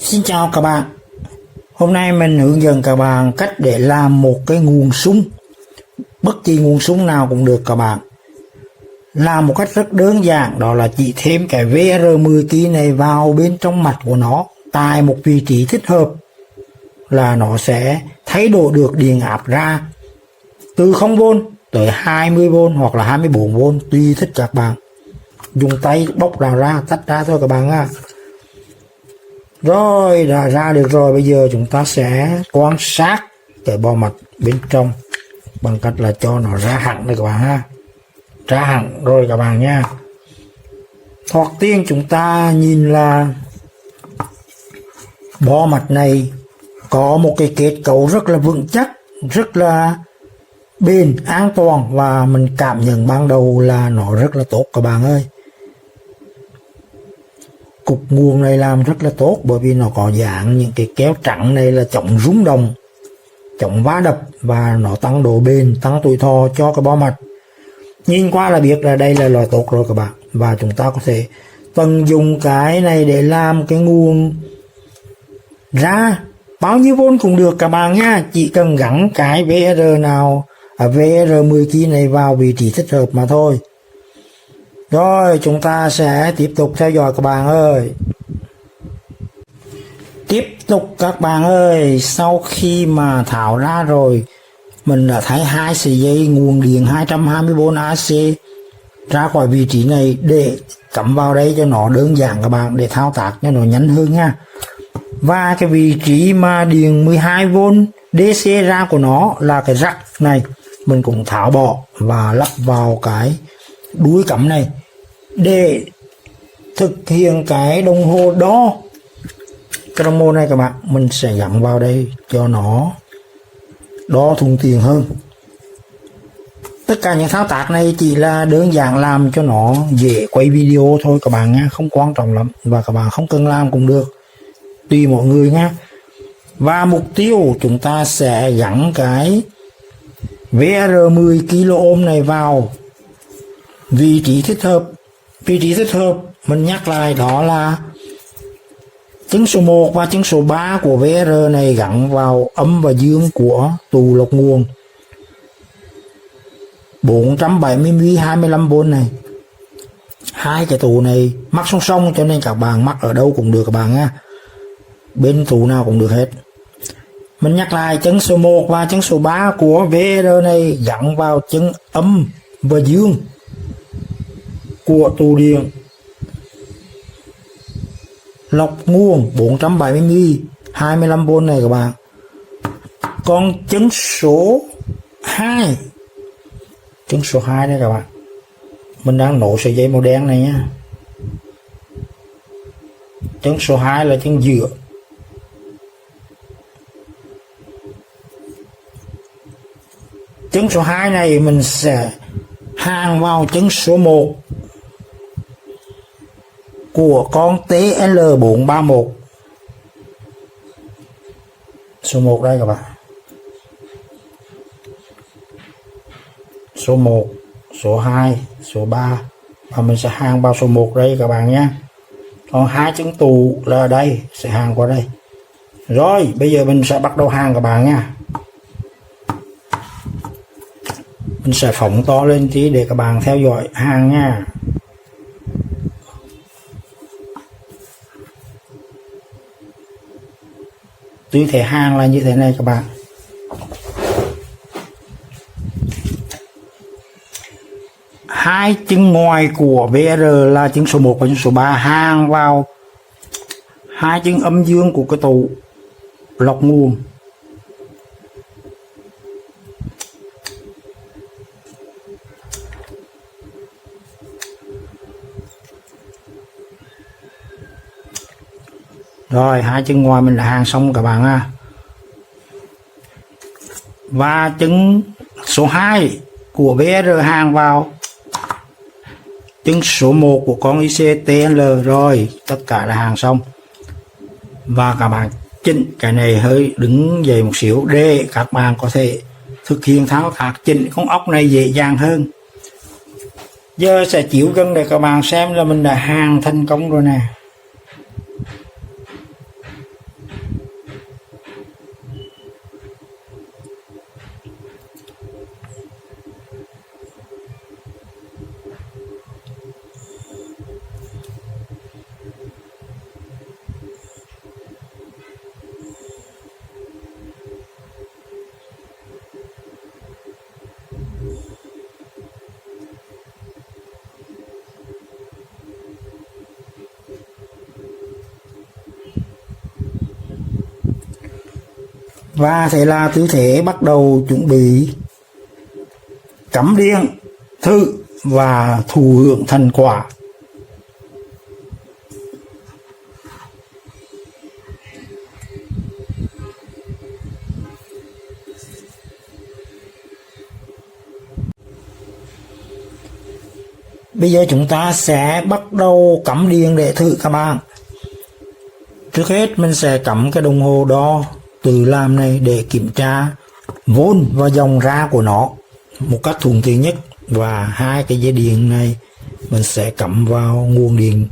Xin chào các bạn. Hôm nay mình hướng dẫn các bạn cách để làm một cái nguồn súng. Bất kỳ nguồn súng nào cũng được các bạn. Làm một cách rất đơn giản, đó là chỉ thêm cái VR10 kg này vào bên trong mặt của nó tại một vị trí thích hợp là nó sẽ thay đổi được điện áp ra từ 0V tới 20V hoặc là 24V tùy thích các bạn. Dùng tay bóc ra tách ra thôi các bạn ạ. Rồi đã ra được rồi, bây giờ chúng ta sẽ quan sát cái bo mạch bên trong bằng cách là cho nó ra hẳn đây các bạn ha. Ra hẳn rồi các bạn nha. Thoạt tiên chúng ta nhìn là bo mạch này có một cái kết cấu rất là vững chắc, rất là bền, an toàn, và mình cảm nhận ban đầu là nó rất là tốt các bạn ơi. Cục nguồn này làm rất là tốt bởi vì nó có dạng những cái kéo trắng này là chống rung động, chống va đập, và nó tăng độ bền, tăng tuổi thọ cho cái bo mạch. Nhìn qua là biết là đây là loại tốt rồi các bạn. Và chúng ta có thể tận dụng cái này để làm cái nguồn ra bao nhiêu vôn cũng được các bạn nha. Chỉ cần gắn cái VR nào VR10 kg này vào vị trí thích hợp mà thôi. Rồi chúng ta sẽ tiếp tục theo dõi các bạn ơi. Tiếp tục các bạn ơi, sau khi mà tháo ra rồi, mình đã thấy hai sợi dây nguồn điện 220V AC ra khỏi vị trí này để cắm vào đây cho nó đơn giản các bạn, để thao tác cho nó nhanh hơn nha. Và cái vị trí mà điện 12V DC ra của nó là cái rắc này, mình cũng tháo bỏ và lắp vào cái đuôi cắm này để thực hiện cái đồng hồ đo. Cái đồng hồ này các bạn, mình sẽ gắn vào đây cho nó đo thuận tiện hơn. Tất cả những thao tác này chỉ là đơn giản làm cho nó dễ quay video thôi các bạn nha, không quan trọng lắm, và các bạn không cần làm cũng được, tùy mọi người nha. Và mục tiêu chúng ta sẽ gắn cái VR10 kΩ này vào vị trí thích hợp. Vị trí thích hợp mình nhắc lại đó là chân số 1 và chân số 3 của VR này gắn vào âm và dương của tù lọc nguồn 470V 25V này. Hai cái tù này mắc song song cho nên các bạn mắc ở đâu cũng được các bạn nha, bên tù nào cũng được hết. Mình nhắc lại, chân số 1 và chân số 3 của VR này gắn vào chân âm và dương của tù điện lọc nguồn 470V 25V này các bạn. Còn chân số 2, chân số 2 đây các bạn, mình đang nổ sợi dây màu đen này nhé. Chân số 2 là chân giữa. Chân số 2 này mình sẽ hàn vào chân số 1 của con TL431. Số 1 đây các bạn. Số 1, số 2, số 3, và mình sẽ hàn vào số 1 đây các bạn nhé. Còn hai chân tù là ở đây, sẽ hàn qua đây. Rồi bây giờ mình sẽ bắt đầu hàn các bạn nha. Mình sẽ phóng to lên tí để các bạn theo dõi hàn nha. Tuy thể hàn là như thế này các bạn. Hai chân ngoài của VR là chân số 1 và chân số 3 hàn vào hai chân âm dương của cái tụ lọc nguồn. Rồi hai chân ngoài mình đã hàn xong các bạn ha. Và chân số 2 của VR hàn vào chân số 1 của con ICTL. Rồi tất cả đã hàn xong. Và các bạn chỉnh cái này hơi đứng dậy một xíu để các bạn có thể thực hiện thao tác chỉnh con ốc này dễ dàng hơn. Giờ sẽ chiếu gần để các bạn xem là mình đã hàn thành công rồi nè. Và thế là tư thế bắt đầu chuẩn bị cắm điện thử và thụ hưởng thành quả. Bây giờ chúng ta sẽ bắt đầu cắm điện để thử các bạn. Trước hết mình sẽ cắm cái đồng hồ đo tự làm này để kiểm tra vôn và dòng ra của nó một cách thuận tiện nhất. Và hai cái dây điện này mình sẽ cắm vào nguồn điện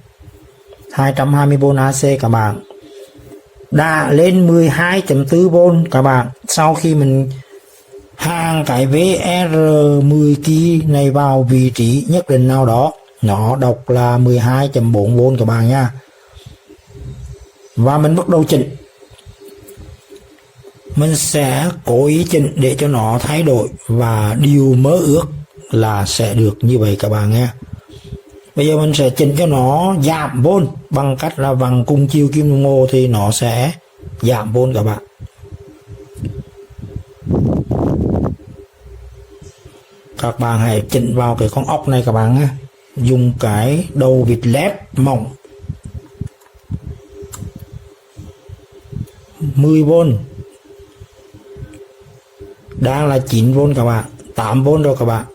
220V AC các bạn. Đã lên 12.4V các bạn. Sau khi mình hàng cái VR10 key này vào vị trí nhất định nào đó, nó đọc là 12.4V các bạn nha. Và mình bắt đầu chỉnh. Mình sẽ cố ý chỉnh để cho nó thay đổi và điều mơ ước là sẽ được như vậy các bạn nha. Bây giờ mình sẽ chỉnh cho nó giảm vôn bằng cách là vặn cùng chiều kim đồng hồ thì nó sẽ giảm vôn các bạn. Các bạn hãy chỉnh vào cái con ốc này các bạn nhé. Dùng cái đầu vịt led mỏng 10V. Đang là 9V các bạn, 8V rồi các bạn.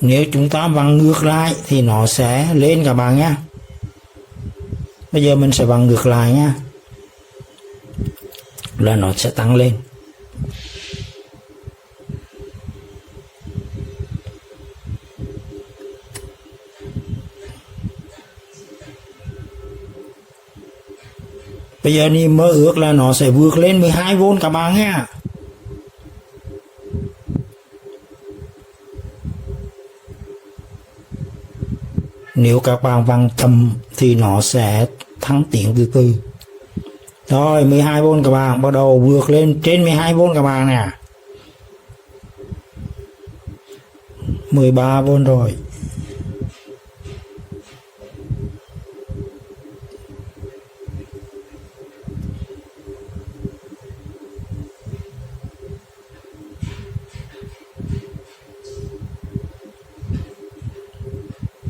Nếu chúng ta vặn ngược lại thì nó sẽ lên các bạn nhé. Bây giờ mình sẽ vặn ngược lại nha, là nó sẽ tăng lên. Bây giờ niềm mơ ước là nó sẽ vượt lên 12V các bạn nhé. Nếu các bạn vặn chậm thì nó sẽ thăng tiến từ từ. Rồi 12V các bạn, bắt đầu vượt lên trên 12V các bạn nè. 13V rồi.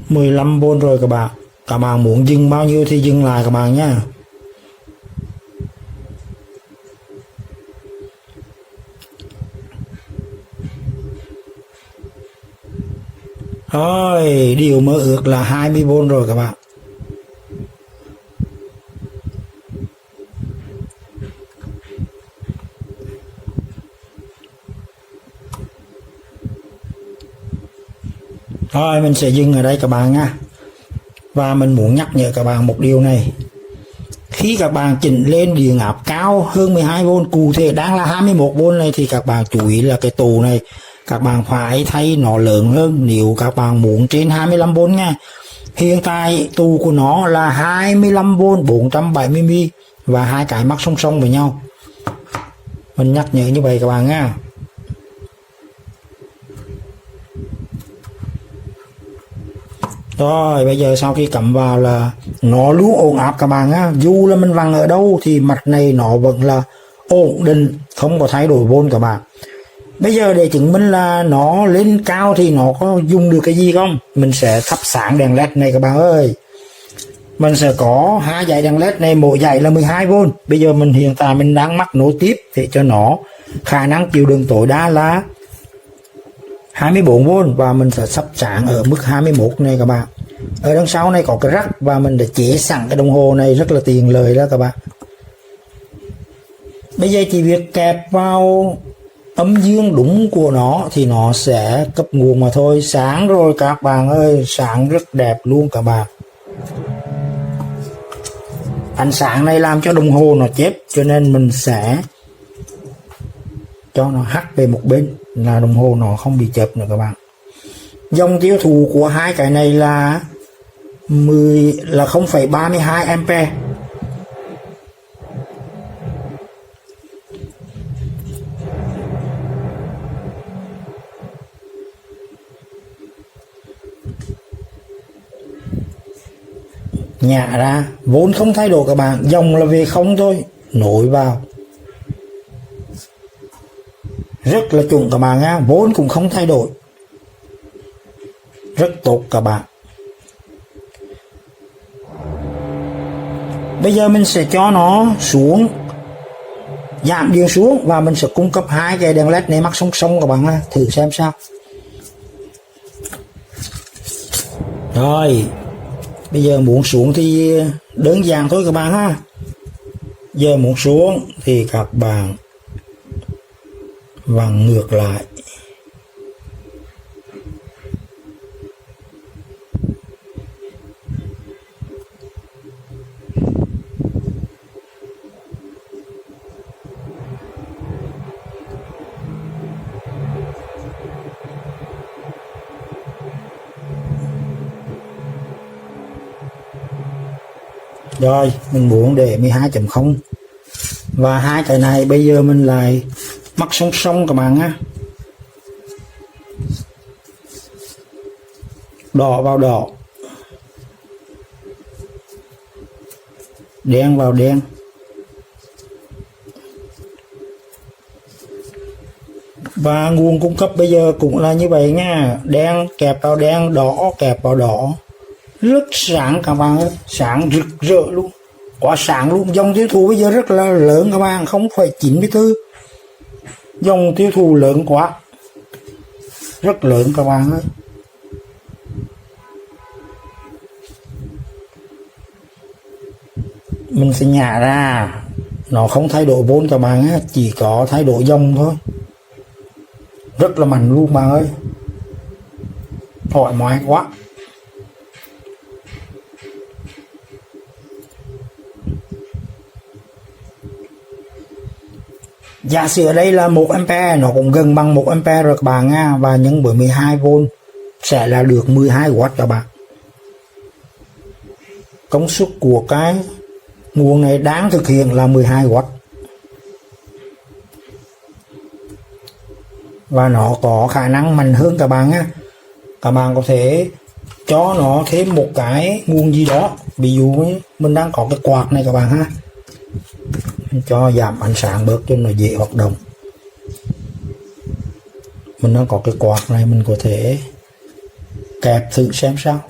Mười 15V rồi các bạn. Các bạn muốn dừng bao nhiêu thì dừng lại các bạn nhé. Rồi, điều mơ ước là 20V rồi các bạn. Rồi, mình sẽ dừng ở đây các bạn nha. Và mình muốn nhắc nhở các bạn một điều này. Khi các bạn chỉnh lên điện áp cao hơn 12V, cụ thể đang là 21V này, thì các bạn chú ý là cái tù này các bạn phải thay nó lớn hơn nếu các bạn muốn trên 25V nha. Hiện tại tù của nó là 25V 470mm và hai cái mắc song song với nhau. Mình nhắc nhở như vậy các bạn nha. Rồi bây giờ sau khi cắm vào là nó luôn ổn áp các bạn á. Dù là mình vặn ở đâu thì mặt này nó vẫn là ổn định, không có thay đổi vôn các bạn. Bây giờ để chứng minh là nó lên cao thì nó có dùng được cái gì không, mình sẽ thắp sáng đèn led này các bạn ơi. Mình sẽ có hai dải đèn led này, mỗi dải là 12V. Bây giờ mình hiện tại mình đang mắc nối tiếp để cho nó khả năng chịu đựng tối đa là 24V và mình sẽ sắp sáng ở mức 21 này các bạn. Ở đằng sau này có cái rắc và mình đã chế sẵn cái đồng hồ này rất là tiện lợi đó các bạn. Bây giờ chỉ việc kẹp vào âm dương đúng của nó thì nó sẽ cấp nguồn mà thôi. Sáng rồi các bạn ơi, sáng rất đẹp luôn các bạn. Ánh sáng này làm cho đồng hồ nó chép, cho nên mình sẽ cho nó hắt về một bên là đồng hồ nó không bị chập nữa các bạn. Dòng tiêu thụ của hai cái này là 0,32A. nhả ra, vốn không thay đổi các bạn, dòng là về không thôi, nối vào rất là chuẩn các bạn nha, vốn cũng không thay đổi, rất tốt các bạn. Bây giờ mình sẽ cho nó xuống, giảm điện xuống, và mình sẽ cung cấp hai cái đèn led này mắc song song các bạn ha, thử xem sao. Rồi bây giờ muốn xuống thì đơn giản thôi các bạn ha. Giờ muốn xuống thì các bạn vặn ngược lại. Rồi mình muốn để 12.0 và hai cái này bây giờ mình lại mắc song song các bạn nhé. Đỏ vào đỏ, đen vào đen. Và nguồn cung cấp bây giờ cũng là như vậy nha, đen kẹp vào đen, đỏ kẹp vào đỏ, rất sáng các bạn ơi, sáng rực rỡ luôn, quá sáng luôn. Dòng tiêu thụ bây giờ rất là lớn các bạn, 0,94, dòng tiêu thụ lớn quá, rất lớn các bạn ơi. Mình sẽ nhả ra, nó không thay đổi vốn các bạn á, chỉ có thay đổi dòng thôi, rất là mạnh luôn bạn ơi, thoải mái quá. Giả sử ở đây là 1A, nó cũng gần bằng 1A rồi các bạn nha, và nhân với 12V sẽ là được 12W các bạn. Công suất của cái nguồn này đáng thực hiện là 12W. Và nó có khả năng mạnh hơn các bạn nha. Các bạn có thể cho nó thêm một cái nguồn gì đó, ví dụ như mình đang có cái quạt này các bạn ha, cho giảm ánh sáng bớt cho nó dễ hoạt động. Mình đang có cái quạt này, mình có thể kẹp thử xem sao.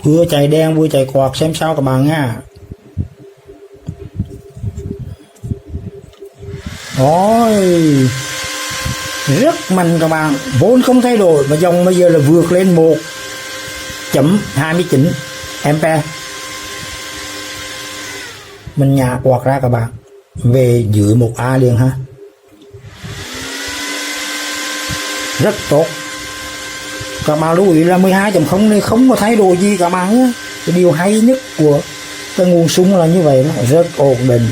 Vừa chạy đèn vừa chạy quạt xem sao các bạn nha. Rồi, rất mạnh các bạn, vốn không thay đổi mà dòng bây giờ là vượt lên 1.29A. Mình nhả quạt ra các bạn, về dưới 1A liền ha, rất tốt. Các bạn lưu ý là 12.0 này không có thay đổi gì các bạn nhé. Cái điều hay nhất của cái nguồn sung là như vậy, nó rất ổn định.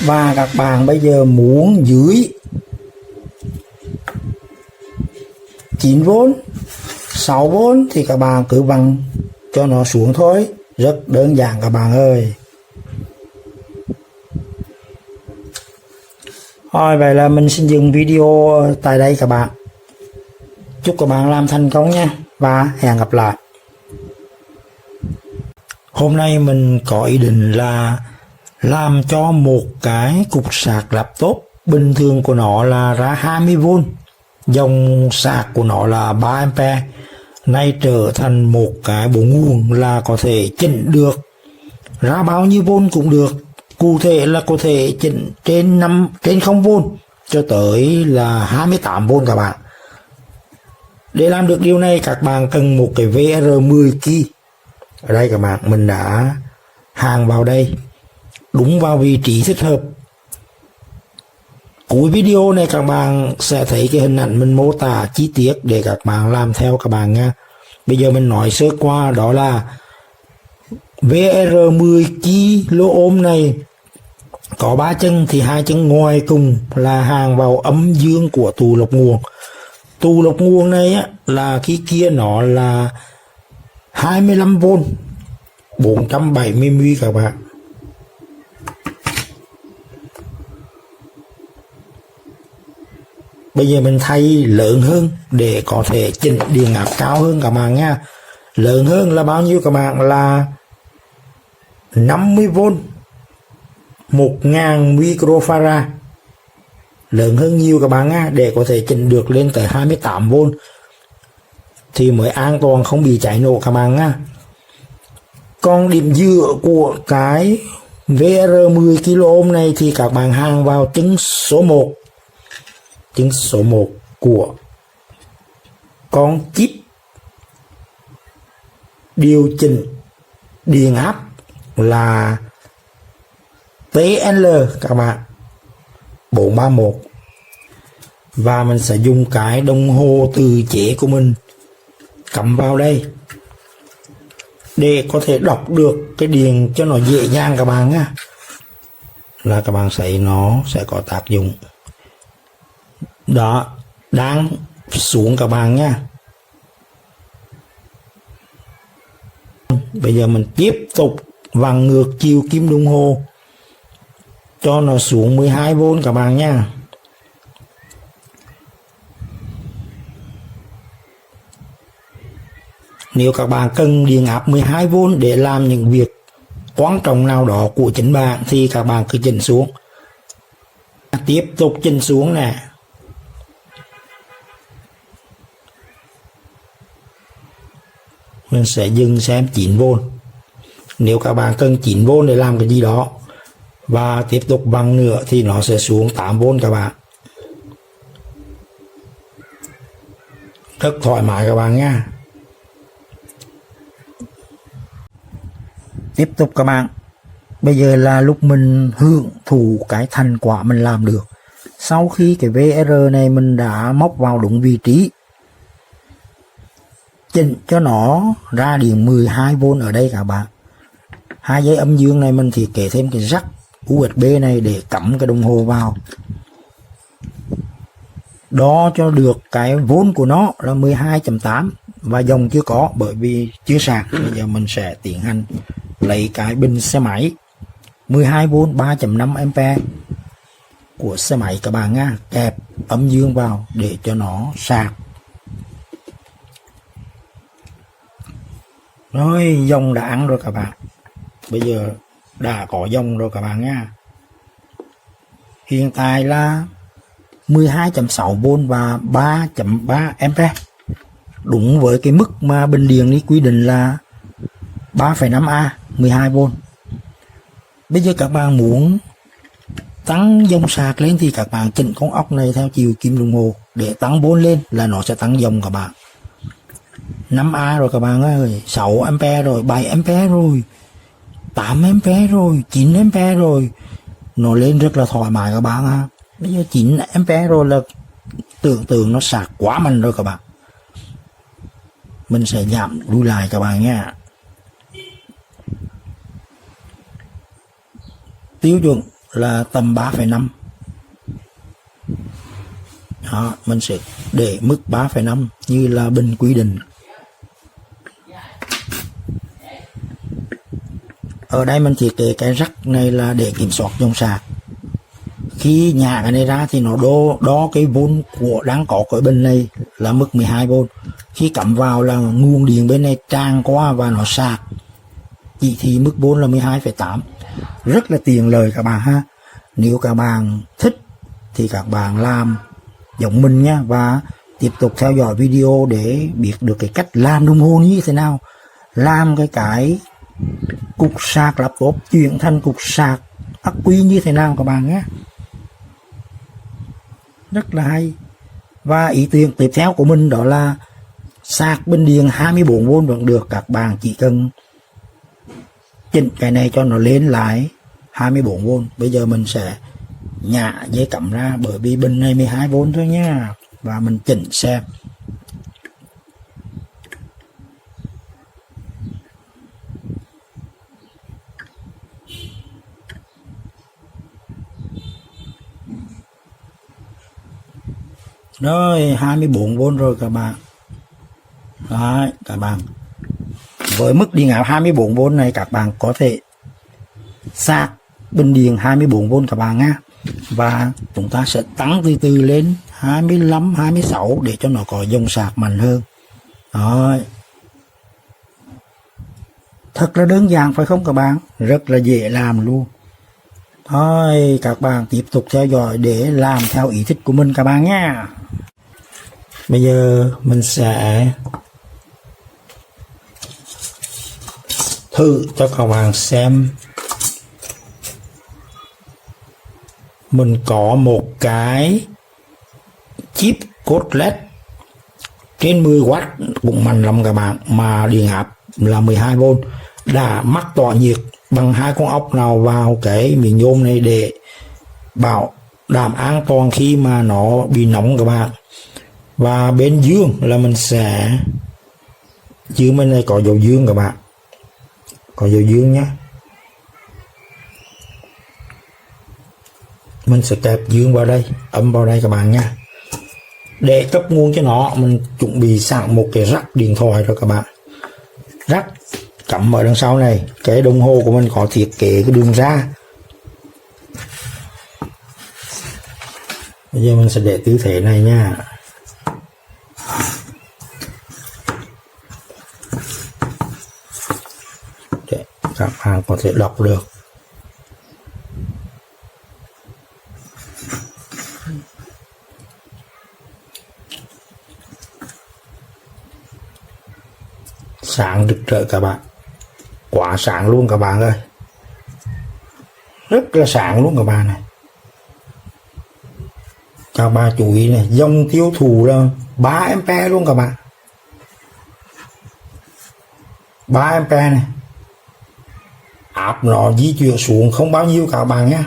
Và các bạn bây giờ muốn dưới 9V, 6V thì các bạn cứ vặn cho nó xuống thôi, rất đơn giản các bạn ơi. Rồi vậy là mình xin dừng video tại đây các bạn. Chúc các bạn làm thành công nha, và hẹn gặp lại. Hôm nay mình có ý định là làm cho một cái cục sạc laptop bình thường của nó là ra 20V, dòng sạc của nó là 3A, nay trở thành một cái bộ nguồn là có thể chỉnh được ra bao nhiêu vôn cũng được. Cụ thể là có thể chỉnh trên 0V cho tới là 28V các bạn. Để làm được điều này các bạn cần một cái VR10 key. Ở đây các bạn, mình đã hàng vào đây, đúng vào vị trí thích hợp. Cuối video này các bạn sẽ thấy cái hình ảnh mình mô tả chi tiết để các bạn làm theo các bạn nha. Bây giờ mình nói sơ qua, đó là VR10 kilo này có 3 chân, thì 2 chân ngoài cùng là hàng vào âm dương của tù lọc nguồn. Tù lọc nguồn này á, là cái kia nó là 25V, 470 các bạn. Bây giờ mình thay lớn hơn để có thể chỉnh điện áp cao hơn các bạn nha. Lớn hơn là bao nhiêu các bạn? Là 50V 1000 microfarad. Lớn hơn nhiều các bạn nha, để có thể chỉnh được lên tới 28V thì mới an toàn, không bị cháy nổ các bạn nha. Còn điểm dựa của cái VR10 kΩ này thì các bạn hàng vào chứng số 1. Chứng số 1 của con chip điều chỉnh điện áp là TL các bạn 431. Và mình sẽ dùng cái đồng hồ tự chế của mình cắm vào đây để có thể đọc được cái điện cho nó dễ dàng các bạn nhé. Là các bạn thấy nó sẽ có tác dụng. Đó, đang xuống các bạn nha. Bây giờ mình tiếp tục vặn ngược chiều kim đồng hồ cho nó xuống 12V các bạn nha. Nếu các bạn cần điện áp 12V để làm những việc quan trọng nào đó của chính bạn thì các bạn cứ chỉnh xuống. Tiếp tục chỉnh xuống nè. Mình sẽ dừng xem 9V. Nếu các bạn cần 9V để làm cái gì đó và tiếp tục vặn nữa thì nó sẽ xuống 8V các bạn. Rất thoải mái các bạn nha. Tiếp tục các bạn. Bây giờ là lúc mình hưởng thụ cái thành quả mình làm được. Sau khi cái VR này mình đã móc vào đúng vị trí, chỉnh cho nó ra điện 12V ở đây các bạn. Hai dây âm dương này mình thiết kế thêm cái jack USB này để cắm cái đồng hồ vào. Đo cho được cái vôn của nó là 12.8 và dòng chưa có bởi vì chưa sạc. Bây giờ mình sẽ tiến hành lấy cái bình xe máy 12V 3.5A của xe máy các bạn nha, kẹp âm dương vào để cho nó sạc. Rồi dòng đã ăn rồi các bạn. Bây giờ đã có dòng rồi các bạn nha. Hiện tại là 12.6V và 3.3A. Đúng với cái mức mà bình điện đi quy định là 3,5A 12V. Bây giờ các bạn muốn tăng dòng sạc lên thì các bạn chỉnh con ốc này theo chiều kim đồng hồ để tăng vôn lên là nó sẽ tăng dòng các bạn. 5A rồi các bạn ơi, 6A rồi, 7A rồi, 8A rồi, 9A rồi. Nó lên rất là thoải mái các bạn ha. Bây giờ 9A rồi là tưởng tượng nó sạc quá mạnh rồi các bạn. Mình sẽ giảm lui lại các bạn nha. Tiêu chuẩn là tầm 3,5. Đó, mình sẽ để mức 3,5 như là bình quy định. Ở đây mình thiết kế cái rắc này là để kiểm soát dòng sạc. Khi nhả cái này ra thì nó đo cái vôn của đang có cái bình này là mức 12V. Khi cắm vào là nguồn điện bên này tràn qua và nó sạc. Chỉ thì mức vôn là 12,8. Rất là tiện lợi các bạn ha. Nếu các bạn thích thì các bạn làm giống mình nha, và tiếp tục theo dõi video để biết được cái cách làm đồng hồ như thế nào. Làm cái cục sạc laptop chuyển thành cục sạc ắc quy như thế nào các bạn nhé. Rất là hay. Và ý tưởng tiếp theo của mình đó là sạc bình điện 24V vẫn được. Các bạn chỉ cần chỉnh cái này cho nó lên lại 24V. Bây giờ mình sẽ nhả dây cắm ra bởi vì bình này 12V thôi nha. Và mình chỉnh xem. Rồi 24V rồi các bạn. Đấy, các bạn với mức điện áp 24V này các bạn có thể sạc bình điện 24V các bạn nhé. Và chúng ta sẽ tăng từ từ lên 25, 26 để cho nó có dòng sạc mạnh hơn. Rồi. Thật là đơn giản phải không các bạn? Rất là dễ làm luôn. Thôi các bạn tiếp tục theo dõi để làm theo ý thích của mình các bạn nha. Bây giờ mình sẽ thử cho các bạn xem. Mình có một cái chip code LED trên 10W cũng mạnh lắm các bạn, mà điện áp là 12V, đã mắc tỏa nhiệt bằng hai con ốc nào vào cái miếng nhôm này để bảo đảm an toàn khi mà nó bị nóng các bạn. Và bên dương là mình sẽ dương bên này có dầu dương các bạn, có dầu dương nhé. Mình sẽ kẹp dương vào đây, ấm vào đây các bạn nha. Để cấp nguồn cho nó, mình chuẩn bị sẵn một cái rắc điện thoại rồi các bạn. Rắc cắm ở đằng sau này. Cái đồng hồ của mình có thiết kế cái đường ra. Bây giờ mình sẽ để tư thế này nha. Để các bạn có thể đọc được. Sáng rực rỡ các bạn, quá sáng luôn các bạn ơi, rất là sáng luôn các bạn này. Các bạn chú ý này, dòng tiêu thụ là 3A luôn các bạn, 3A này. Áp nó di chuyển xuống không bao nhiêu các bạn nhé.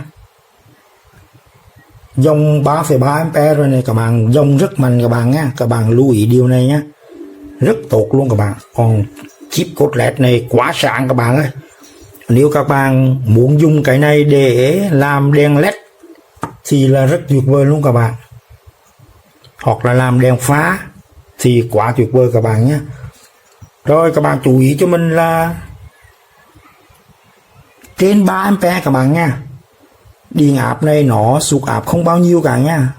Dòng 3,3A rồi này các bạn, dòng rất mạnh các bạn nhé. Các bạn lưu ý điều này nhé, rất tốt luôn các bạn. Còn chip code LED này quá sáng các bạn ơi. Nếu các bạn muốn dùng cái này để làm đèn LED thì là rất tuyệt vời luôn các bạn, hoặc là làm đèn pha thì quá tuyệt vời các bạn nhé. Rồi các bạn chú ý cho mình là trên 3A các bạn nha. Điện áp này nó sụt áp không bao nhiêu cả nha.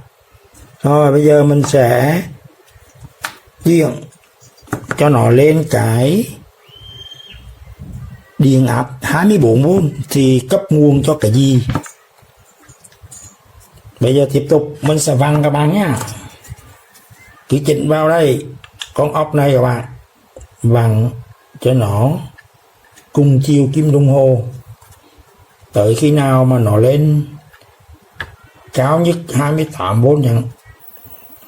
Rồi bây giờ mình sẽ chuyển cho nó lên cái điện áp 24V thì cấp nguồn cho cái gì. Bây giờ tiếp tục mình sẽ vặn các bạn nhá. Cứ chỉnh vào đây con ốc này các bạn, vặn cho nó cùng chiều kim đồng hồ tới khi nào mà nó lên cao nhất 28V chẳng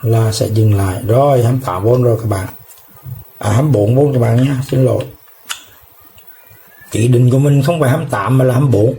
là sẽ dừng lại. Rồi 28V rồi các bạn, 24V các bạn nhé, xin lỗi. Chỉ định của mình không phải 28 mà là 24.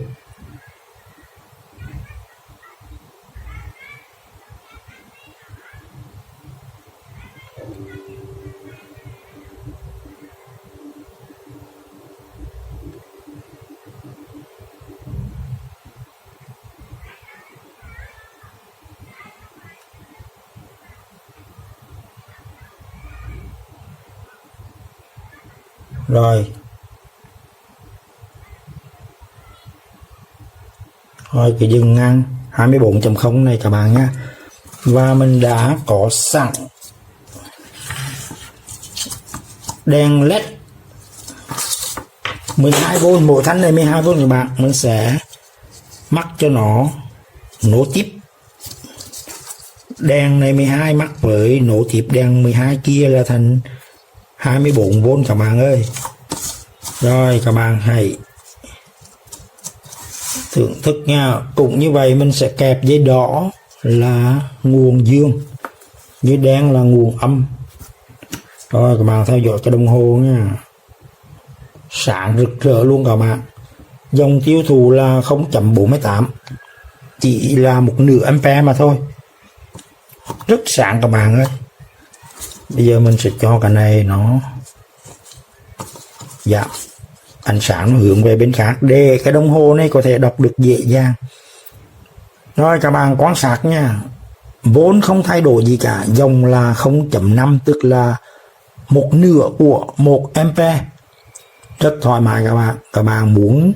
Rồi. Rồi cái dừng ngang 24.0 này các bạn nhé. Và mình đã có sẵn đèn LED 12V, mỗi thanh này 12V các bạn. Mình sẽ mắc cho nó nối tiếp đèn này 12 mắc với nối tiếp đèn 12 kia là thành 24V các bạn ơi. Rồi các bạn hãy thưởng thức nha. Cũng như vậy mình sẽ kẹp dây đỏ là nguồn dương, dây đen là nguồn âm. Rồi các bạn theo dõi cái đồng hồ nha, sáng rực rỡ luôn các bạn. Dòng tiêu thụ là 0.48, chỉ là một nửa ampere mà thôi, rất sáng các bạn ơi. Bây giờ mình sẽ cho cái này nó giảm ánh sáng, nó hướng về bên khác để cái đồng hồ này có thể đọc được dễ dàng. Rồi các bạn quan sát nha, vốn không thay đổi gì cả, dòng là 0.5 tức là một nửa của 1 ampere. rất thoải mái các bạn muốn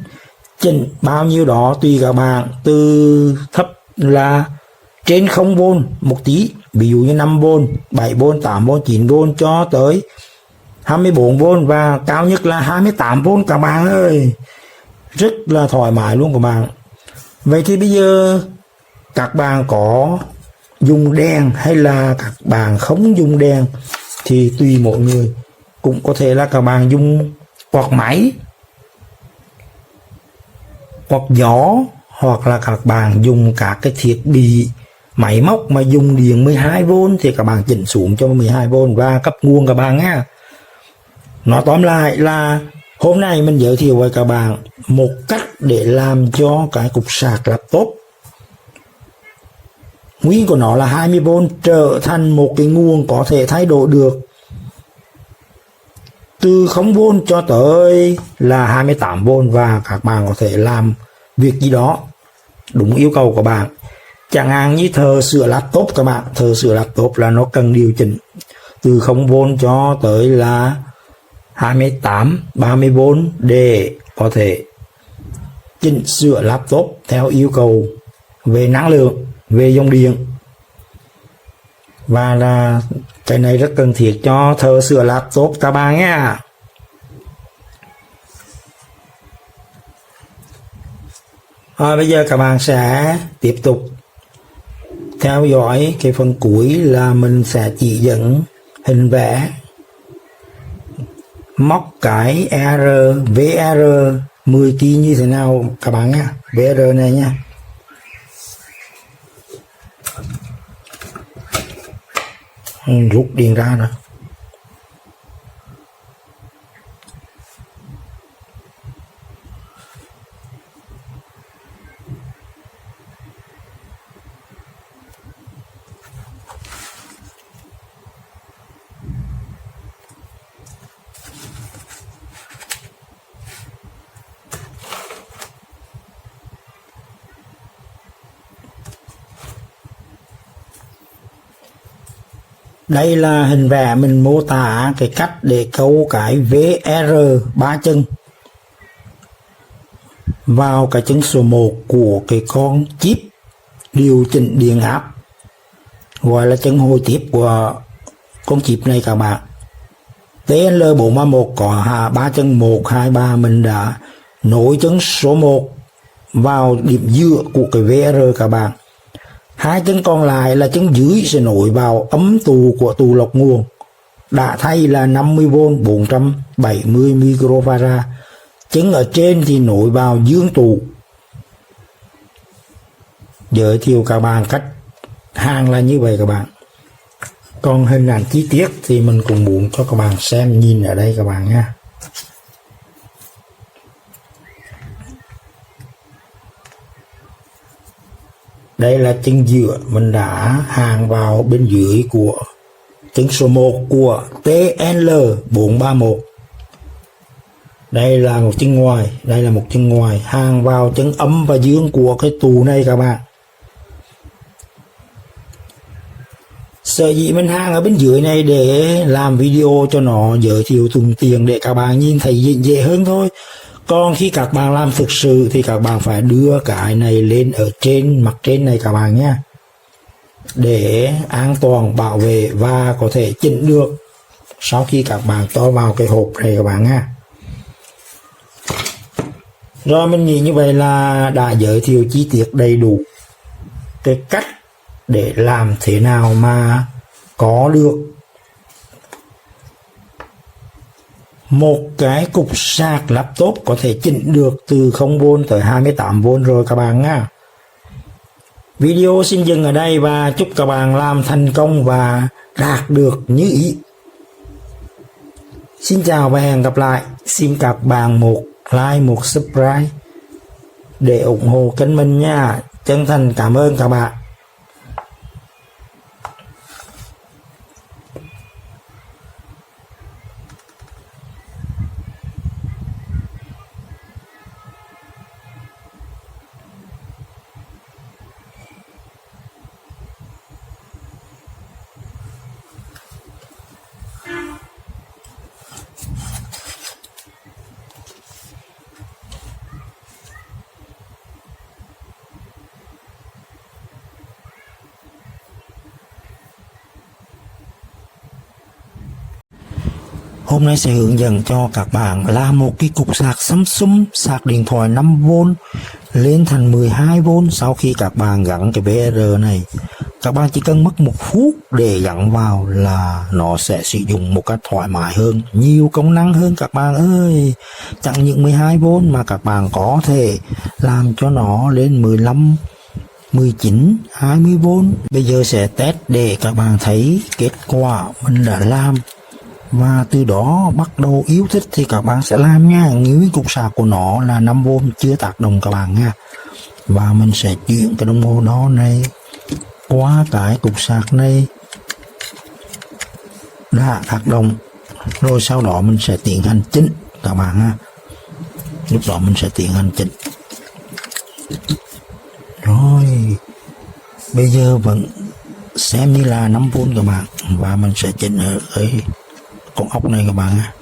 chỉnh bao nhiêu đó tùy các bạn, từ thấp là trên 0V một tí, ví dụ như 5V, 7V, 8V, 9V cho tới 24V và cao nhất là 28V các bạn ơi, rất là thoải mái luôn các bạn. Vậy thì bây giờ các bạn có dùng đèn hay là các bạn không dùng đèn thì tùy mỗi người, cũng có thể là các bạn dùng quạt máy, quạt gió, hoặc là các bạn dùng các cái thiết bị máy móc mà dùng điện 12V thì các bạn chỉnh xuống cho 12V và cấp nguồn các bạn nhé. Nói tóm lại là hôm nay mình giới thiệu với các bạn một cách để làm cho cái cục sạc laptop nguyên của nó là 20V trở thành một cái nguồn có thể thay đổi được từ 0V cho tới là 28V, và các bạn có thể làm việc gì đó đúng yêu cầu của bạn. Chẳng hạn như thợ sửa laptop các bạn, thợ sửa laptop là nó cần điều chỉnh từ 0V cho tới là 28, 30V để có thể chỉnh sửa laptop theo yêu cầu về năng lượng, về dòng điện. Và là cái này rất cần thiết cho thợ sửa laptop các bạn nhé. Bây giờ các bạn sẽ tiếp tục theo dõi cái phần cuối là mình sẽ chỉ dẫn hình vẽ móc cái VR 10 kg như thế nào các bạn nhé. VR này nha. Rút điện ra rồi. Đây là hình vẽ mình mô tả cái cách để câu cái VR 3 chân vào cái chân số 1 của cái con chip điều chỉnh điện áp, gọi là chân hồi tiếp của con chip này các bạn. TL431 có 3 chân 1, 2, 3, mình đã nối chân số 1 vào điểm giữa của cái VR các bạn. Hai chân còn lại là chân dưới sẽ nối vào ấm tù của tù lọc nguồn, đã thay là 50V 470 microfarad. Chân ở trên thì nối vào dương tù. Giới thiệu các bạn cách hàng là như vậy các bạn. Còn hình ảnh chi tiết thì mình cũng muốn cho các bạn xem, nhìn ở đây các bạn nha. Đây là chân giữa mình đã hàng vào bên dưới của chân số 1 của TL431. Đây là một chân ngoài, đây là một chân ngoài hàng vào chân âm và dương của cái tù này các bạn. Sở dĩ mình hàng ở bên dưới này để làm video cho nó giới thiệu thuận tiện để các bạn nhìn thấy dễ hơn thôi. Còn khi các bạn làm thực sự thì các bạn phải đưa cái này lên ở trên mặt trên này các bạn nhé, để an toàn bảo vệ và có thể chỉnh được sau khi các bạn cho vào cái hộp này các bạn nha. Rồi mình nghĩ như vậy là đã giới thiệu chi tiết đầy đủ cái cách để làm thế nào mà có được một cái cục sạc laptop có thể chỉnh được từ 0V tới 28V rồi các bạn nha. Video xin dừng ở đây và chúc các bạn làm thành công và đạt được như ý. Xin chào và hẹn gặp lại. Xin các bạn một like, một subscribe để ủng hộ kênh mình nha. Chân thành cảm ơn các bạn. Hôm nay sẽ hướng dẫn cho các bạn làm một cái cục sạc Samsung sạc điện thoại 5V lên thành 12V. Sau khi các bạn gắn cái BR này, các bạn chỉ cần mất 1 phút để gắn vào là nó sẽ sử dụng một cách thoải mái hơn, nhiều công năng hơn các bạn ơi. Chẳng những 12V mà các bạn có thể làm cho nó lên 15, 19, 20V. Bây giờ sẽ test để các bạn thấy kết quả mình đã làm, và từ đó bắt đầu yêu thích thì các bạn sẽ làm nha. Nếu cục sạc của nó là 5V chưa tác động các bạn nha, và mình sẽ chuyển cái đồng hồ đó này qua cái cục sạc này đã tác động, rồi sau đó mình sẽ tiến hành chỉnh các bạn ha. Lúc đó mình sẽ tiến hành chỉnh. Rồi bây giờ vẫn xem như là 5V các bạn, và mình sẽ chỉnh ở cái con ốc này các bạn ha.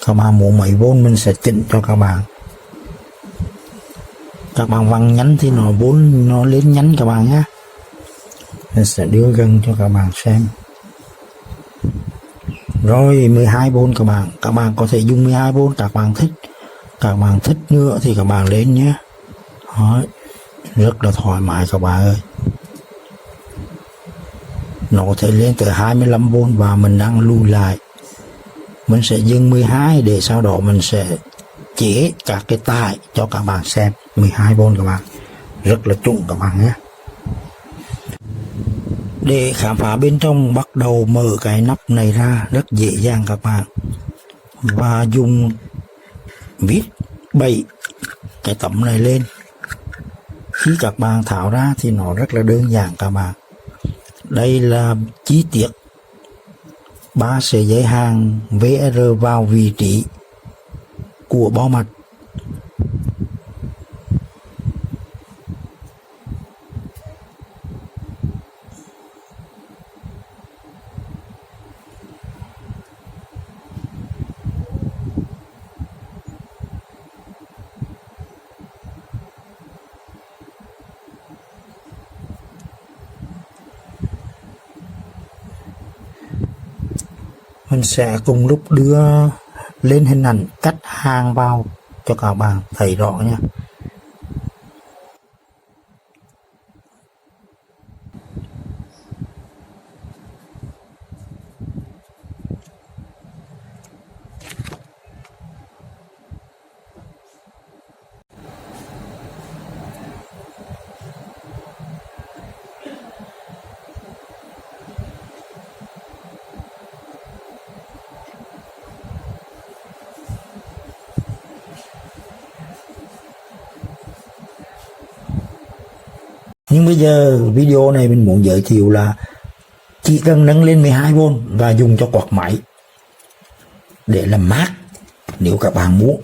Các bạn muốn mấy V mình sẽ chỉnh cho các bạn. Các bạn vặn nhánh thì nó lên nhánh các bạn nhé. Mình sẽ đưa gần cho các bạn xem. Rồi 12V các bạn có thể dùng 12V các bạn thích nữa thì các bạn lên nhé. Đó, rất là thoải mái các bạn ơi. Nó có thể lên tới 25V, và mình đang lùi lại. Mình sẽ dừng 12 để sau đó mình sẽ chế các cái tải cho các bạn xem. 12V các bạn, rất là chuẩn các bạn nhé. Để khám phá bên trong, bắt đầu mở cái nắp này ra rất dễ dàng các bạn, và dùng vít bậy cái tấm này lên. Khi các bạn tháo ra thì nó rất là đơn giản các bạn. Đây là chi tiết 3 sợi dây hàng VR vào vị trí của bo mạch. Mình sẽ cùng lúc đưa lên hình ảnh cách hàng vào cho các bạn thấy rõ nha. Nhưng bây giờ video này mình muốn giới thiệu là chỉ cần nâng lên 12V và dùng cho quạt máy để làm mát nếu các bạn muốn.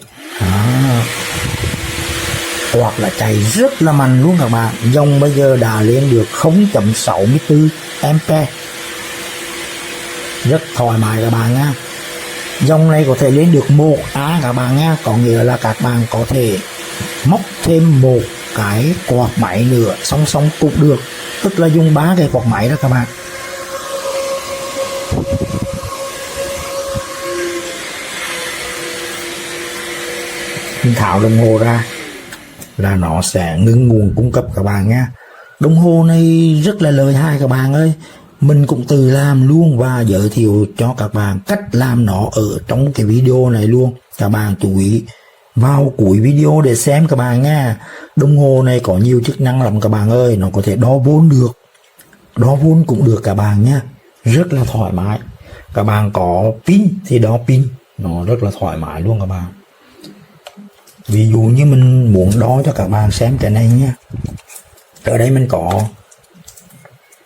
Quạt là chạy rất là mạnh luôn các bạn. Dòng bây giờ đã lên được 0.64A, rất thoải mái các bạn nha. Dòng này có thể lên được 1A các bạn nha, có nghĩa là các bạn có thể móc thêm một cái quạt máy nữa song song cũng được, tức là dùng 3 cái quạt máy đó các bạn. Mình tháo đồng hồ ra là nó sẽ ngưng nguồn cung cấp các bạn nha. Đồng hồ này rất là lợi hại các bạn ơi. Mình cũng tự làm luôn và giới thiệu cho các bạn cách làm nó ở trong cái video này luôn. Các bạn chú ý vào cuối video để xem các bạn nha. Đồng hồ này có nhiều chức năng lắm các bạn ơi. Nó có thể đo vôn được, đo vôn cũng được các bạn nha. Rất là thoải mái. Các bạn có pin thì đo pin, nó rất là thoải mái luôn các bạn. Ví dụ như mình muốn đo cho các bạn xem cái này nhé. Ở đây mình có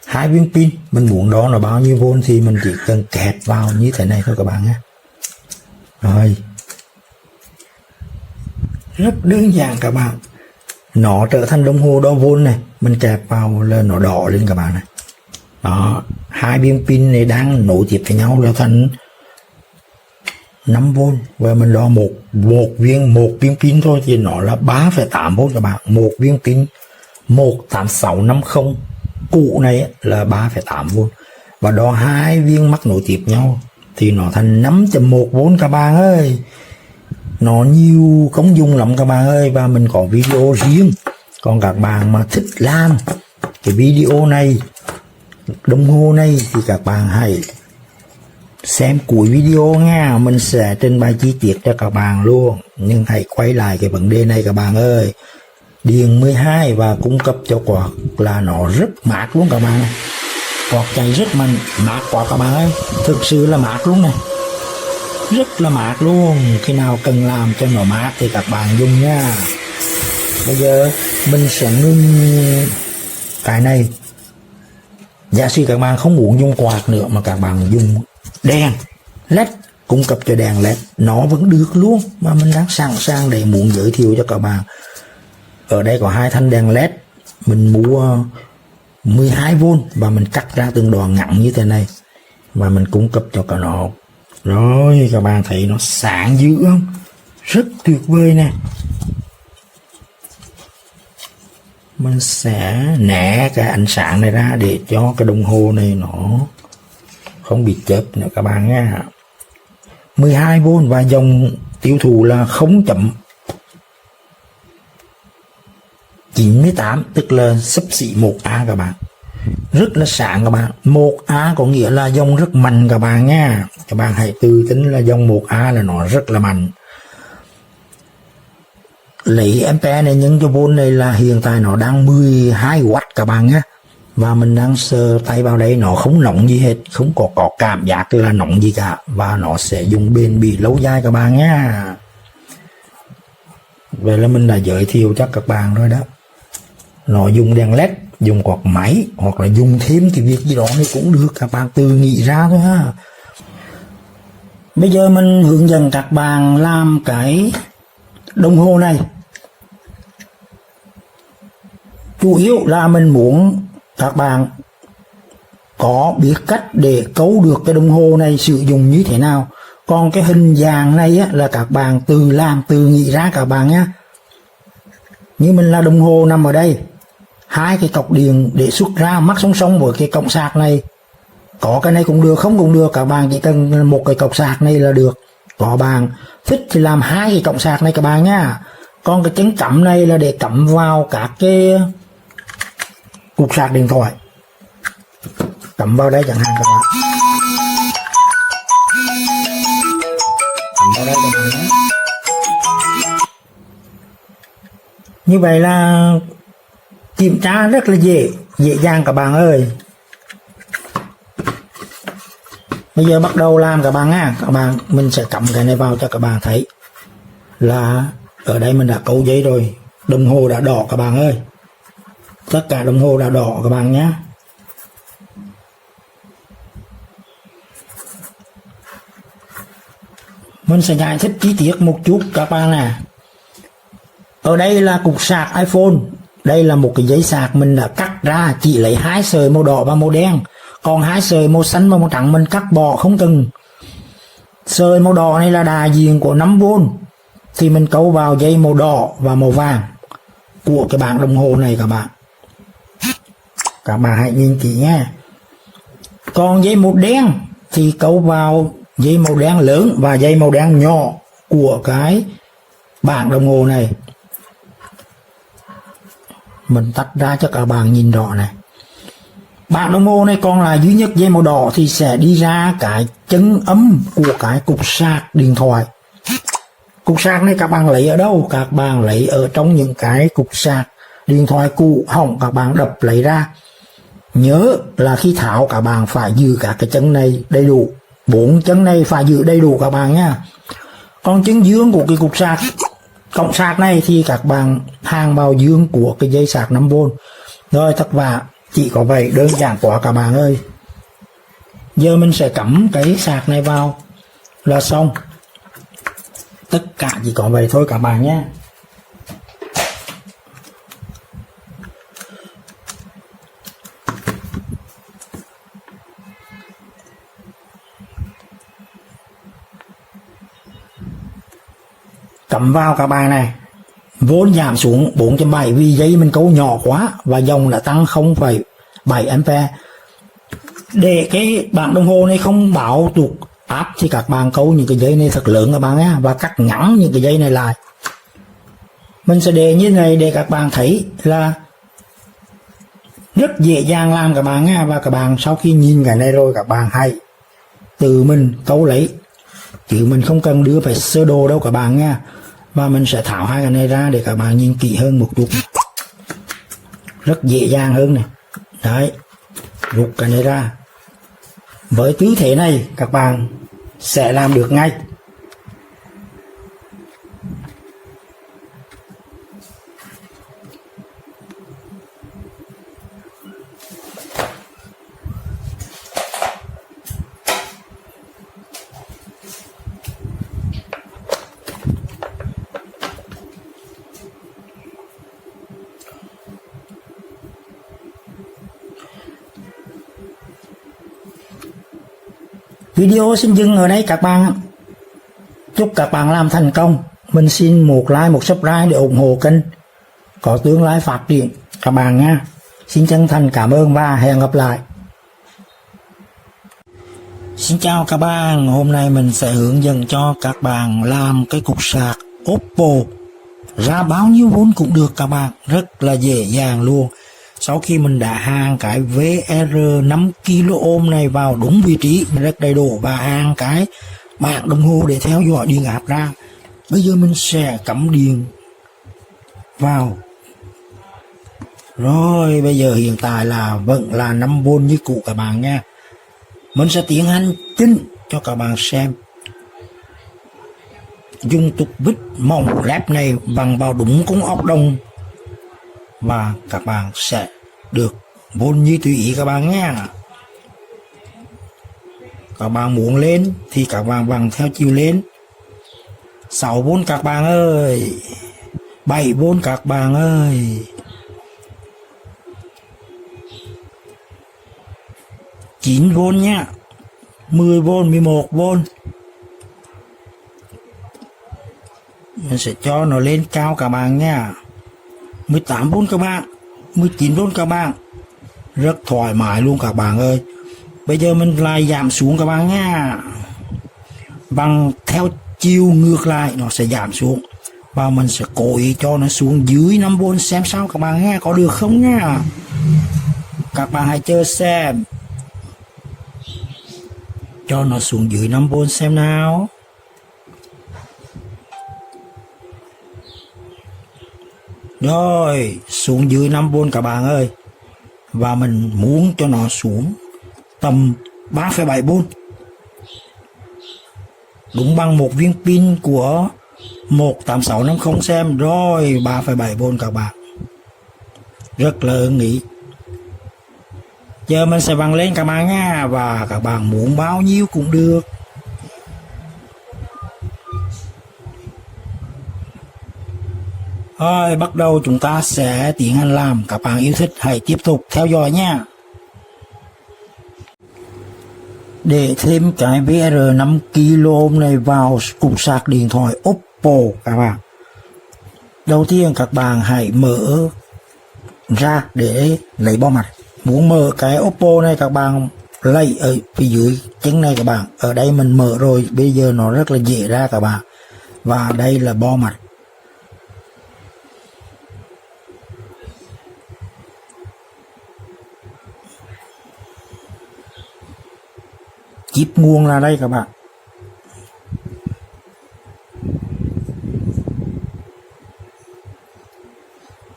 2 viên pin, mình muốn đo nó bao nhiêu vôn thì mình chỉ cần kẹp vào như thế này thôi các bạn nhé. Rồi, rất đơn giản các bạn. Nó trở thành đồng hồ đo vôn này, mình kẹp vào là nó đỏ lên các bạn này. Đó, 2 viên pin này đang nối tiếp với nhau là thành 5V, và mình đo một viên pin thôi thì nó là 3,8V các bạn. Một viên pin 18650 cũ này là 3,8V, và đó hai viên mắc nối tiếp nhau thì nó thành 5.1V các bạn ơi. Nó nhiều công dụng lắm các bạn ơi, và mình có video riêng. Còn các bạn mà thích làm cái video này, đồng hồ này, thì các bạn hãy xem cuối video nha, mình sẽ trình bày chi tiết cho các bạn luôn. Nhưng hãy quay lại cái vấn đề này các bạn ơi. Điện 12 và cung cấp cho quạt là nó rất mát luôn các bạn. Quạt chạy rất mạnh, mát quá các bạn ơi, thực sự là mát luôn này, rất là mát luôn. Khi nào cần làm cho nó mát thì các bạn dùng nha. Bây giờ mình sẽ ngưng cái này. Giả sử các bạn không muốn dùng quạt nữa mà các bạn dùng đèn LED, cung cấp cho đèn LED, nó vẫn được luôn. Mà mình đang sẵn sàng để muốn giới thiệu cho các bạn. Ở đây có hai thanh đèn LED, mình mua 12V và mình cắt ra từng đoạn ngắn như thế này và mình cung cấp cho cả nó. Rồi các bạn thấy nó sáng dữ không? Rất tuyệt vời nè. Mình sẽ né cái ánh sáng này ra để cho cái đồng hồ này nó không bị chớp nữa các bạn nha. 12V và dòng tiêu thụ là 0.98, tức là xấp xỉ 1A các bạn. Rất là sáng các bạn. 1A có nghĩa là dòng rất mạnh các bạn nha. Các bạn hãy tự tính là dòng 1A là nó rất là mạnh. Lấy ampere này nhân cho volt này là hiện tại nó đang 12W các bạn nhé. Và mình đang sờ tay vào đây, nó không nóng gì hết, không có cảm giác là nóng gì cả, và nó sẽ dùng bền bỉ lâu dài các bạn nhé. Vậy là mình đã giới thiệu cho các bạn rồi đó. Nó dùng đèn LED, dùng quạt máy, hoặc là dùng thêm cái việc gì đó thì cũng được, các bạn tự nghĩ ra thôi ha. Bây giờ mình hướng dẫn các bạn làm cái đồng hồ này. Chủ yếu là mình muốn các bạn có biết cách để cấu được cái đồng hồ này sử dụng như thế nào. Còn cái hình dạng này á, là các bạn tự làm, tự nghĩ ra các bạn nhé. Như mình là đồng hồ nằm ở đây, hai cái cọc điện để xuất ra mắc song song với cái cổng sạc này. Có cái này cũng được, không cũng được, các bạn chỉ cần một cái cọc sạc này là được. Có bạn thích thì làm hai cái cổng sạc này các bạn nhá. Còn cái chân cắm này là để cắm vào các cái cục sạc điện thoại, cắm vào đây chẳng hạn các bạn. Cắm vào đây các bạn nhé. Như vậy là kiểm tra rất là dễ dàng các bạn ơi. Bây giờ bắt đầu làm các bạn nha. Các bạn, mình sẽ cắm cái này vào cho các bạn thấy là ở đây mình đã cấu giấy rồi. Đồng hồ đã đỏ các bạn ơi. Tất cả đồng hồ đã đỏ các bạn nhé. Mình sẽ giải thích chi tiết một chút các bạn nè. Ở đây là cục sạc iPhone. Đây là một cái dây sạc mình đã cắt ra, chỉ lấy hai sợi màu đỏ và màu đen. Còn hai sợi màu xanh và màu trắng mình cắt bỏ không cần. Sợi màu đỏ này là đại diện của 5V, thì mình câu vào dây màu đỏ và màu vàng của cái bảng đồng hồ này các bạn. Các bạn hãy nhìn kỹ nhé. Còn dây màu đen thì câu vào dây màu đen lớn và dây màu đen nhỏ của cái bảng đồng hồ này. Mình tách ra cho các bạn nhìn rõ này. Bảng đồng hồ này còn là duy nhất dây màu đỏ thì sẽ đi ra cái chân âm của cái cục sạc điện thoại. Cục sạc này các bạn lấy ở đâu? Các bạn lấy ở trong những cái cục sạc điện thoại cũ hỏng, các bạn đập lấy ra. Nhớ là khi tháo các bạn phải giữ cả cái chân này đầy đủ. 4 chân này phải giữ đầy đủ các bạn nhé. Còn chân dương của cái cục sạc, cổng sạc này thì các bạn hàng vào dương của cái dây sạc 5V. Rồi tất vả, chỉ có vậy, đơn giản quá các bạn ơi. Giờ mình sẽ cắm cái sạc này vào là xong. Tất cả chỉ có vậy thôi các bạn nhé. Cắm vào các bạn này. Vốn giảm xuống 4.7 vì dây mình câu nhỏ quá và dòng đã tăng 7 ampere. Để cái bảng đồng hồ này không báo tụt áp thì các bạn câu những cái dây này thật lớn các bạn nhé, và cắt ngắn những cái dây này lại. Mình sẽ để như này để các bạn thấy là rất dễ dàng làm các bạn nha. Và các bạn sau khi nhìn cái này rồi các bạn hãy tự mình câu lấy, chứ mình không cần đưa phải sơ đồ đâu các bạn nha. Và mình sẽ tháo hai cái này ra để các bạn nhìn kỹ hơn một chút, rất dễ dàng hơn này. Đấy, rút cái này ra. Với tư thế này các bạn sẽ làm được ngay. Video xin dừng ở đây các bạn. Chúc các bạn làm thành công. Mình xin một like, một subscribe để ủng hộ kênh có tương lai phát triển các bạn nha. Xin chân thành cảm ơn và hẹn gặp lại. Xin chào các bạn. Hôm nay mình sẽ hướng dẫn cho các bạn làm cái cục sạc Oppo ra bao nhiêu vốn cũng được các bạn. Rất là dễ dàng luôn. Sau khi mình đã hàn cái VR 5 kΩ này vào đúng vị trí rất đầy đủ và hàn cái bảng đồng hồ để theo dõi điện áp ra, bây giờ mình sẽ cắm điện vào. Rồi bây giờ hiện tại là vẫn là 5V như cũ các bạn nha. Mình sẽ tiến hành chỉnh cho các bạn xem. Dùng tục vít mỏng lép này bằng vào đúng con ốc đồng và các bạn sẽ được vôn như tùy ý các bạn nhé. Các bạn muốn lên thì các bạn bằng theo chiều lên. 6V các bạn ơi, 7V các bạn ơi, 9V nhá, 10V, 11V. Mình sẽ cho nó lên cao các bạn nha. 18V các bạn, 19V các bạn. Rất thoải mái luôn các bạn ơi. Bây giờ mình lại giảm xuống các bạn nha. Bằng theo chiều ngược lại nó sẽ giảm xuống. Và mình sẽ cố ý cho nó xuống dưới 5V xem sao các bạn nghe, có được không nha. Các bạn hãy chờ xem. Cho nó xuống dưới 5V xem nào. Rồi, xuống dưới 5V các bạn ơi. Và mình muốn cho nó xuống tầm 3,7V. Đúng bằng một viên pin của 18650 xem. Rồi, 3,7V các bạn. Rất là ưng ý. Giờ mình sẽ văng lên các bạn nha. Và các bạn muốn bao nhiêu cũng được. Rồi, bắt đầu chúng ta sẽ tiến hành làm. Các bạn yêu thích hãy tiếp tục theo dõi nha. Để thêm cái VR 5 kΩ này vào cục sạc điện thoại Oppo các bạn. Đầu tiên các bạn hãy mở ra để lấy bo mặt. Muốn mở cái Oppo này các bạn lấy ở phía dưới chân này các bạn. Ở đây mình mở rồi, bây giờ nó rất là dễ ra các bạn. Và đây là bo mặt. Chip nguồn là đây các bạn.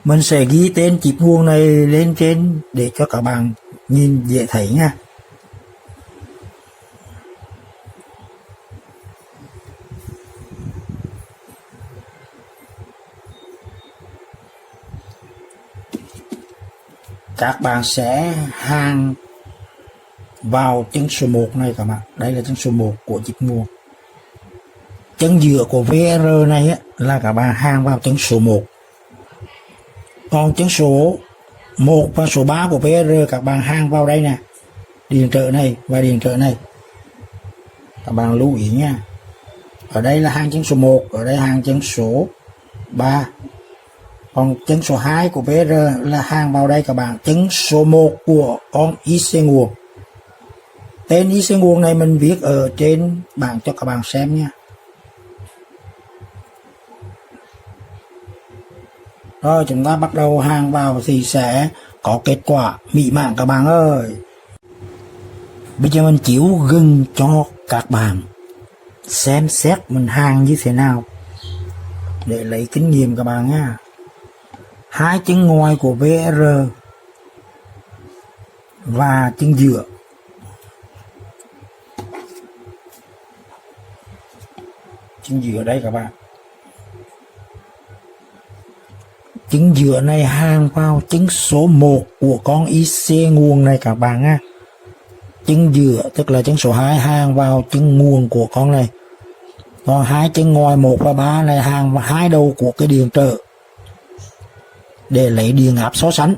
Mình sẽ ghi tên chip nguồn này lên trên để cho các bạn nhìn dễ thấy nha. Các bạn sẽ hàn vào chân số 1 này các bạn. Đây là chân số 1 của chip nguồn. Chân giữa của VR này á, là các bạn hàn vào chân số 1. Còn chân số 1 và số 3 của VR các bạn hàn vào đây nè. Điện trở này và điện trở này. Các bạn lưu ý nha. Ở đây là hàn chân số 1, ở đây hàn chân số 3. Còn chân số 2 của BR là hàng vào đây các bạn. Chân số 1 của con IC nguồn. Tên IC nguồn này mình viết ở trên bảng cho các bạn xem nha. Rồi chúng ta bắt đầu hàng vào thì sẽ có kết quả mỹ mãn các bạn ơi. Bây giờ mình chiếu gần cho các bạn xem xét mình hàng như thế nào để lấy kinh nghiệm các bạn nha. Hai chân ngoài của BR và chân giữa. Chân giữa đây các bạn. Chân giữa này hàng vào chân số 1 của con IC nguồn này các bạn nha. Chân giữa tức là chân số 2 hàng vào chân nguồn của con này. Còn hai chân ngoài 1 và 3 này hàng vào hai đầu của cái điện trở để lấy điện áp so sánh.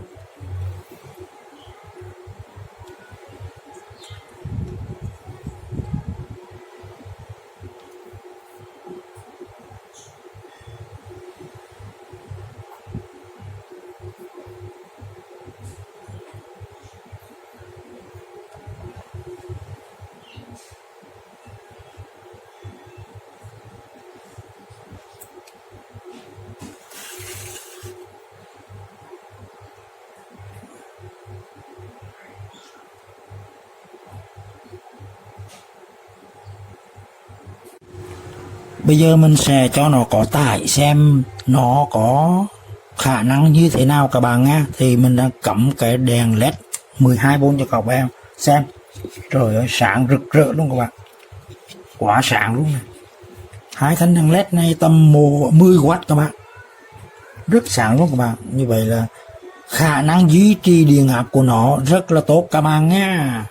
Bây giờ mình sẽ cho nó có tải xem nó có khả năng như thế nào các bạn nha. Thì mình đang cắm cái đèn LED 12V cho các bạn xem. Trời ơi sáng rực rỡ luôn các bạn. Quá sáng luôn này. Hai thanh đèn LED này tầm 10W các bạn. Rất sáng luôn các bạn. Như vậy là khả năng duy trì điện áp của nó rất là tốt các bạn nha.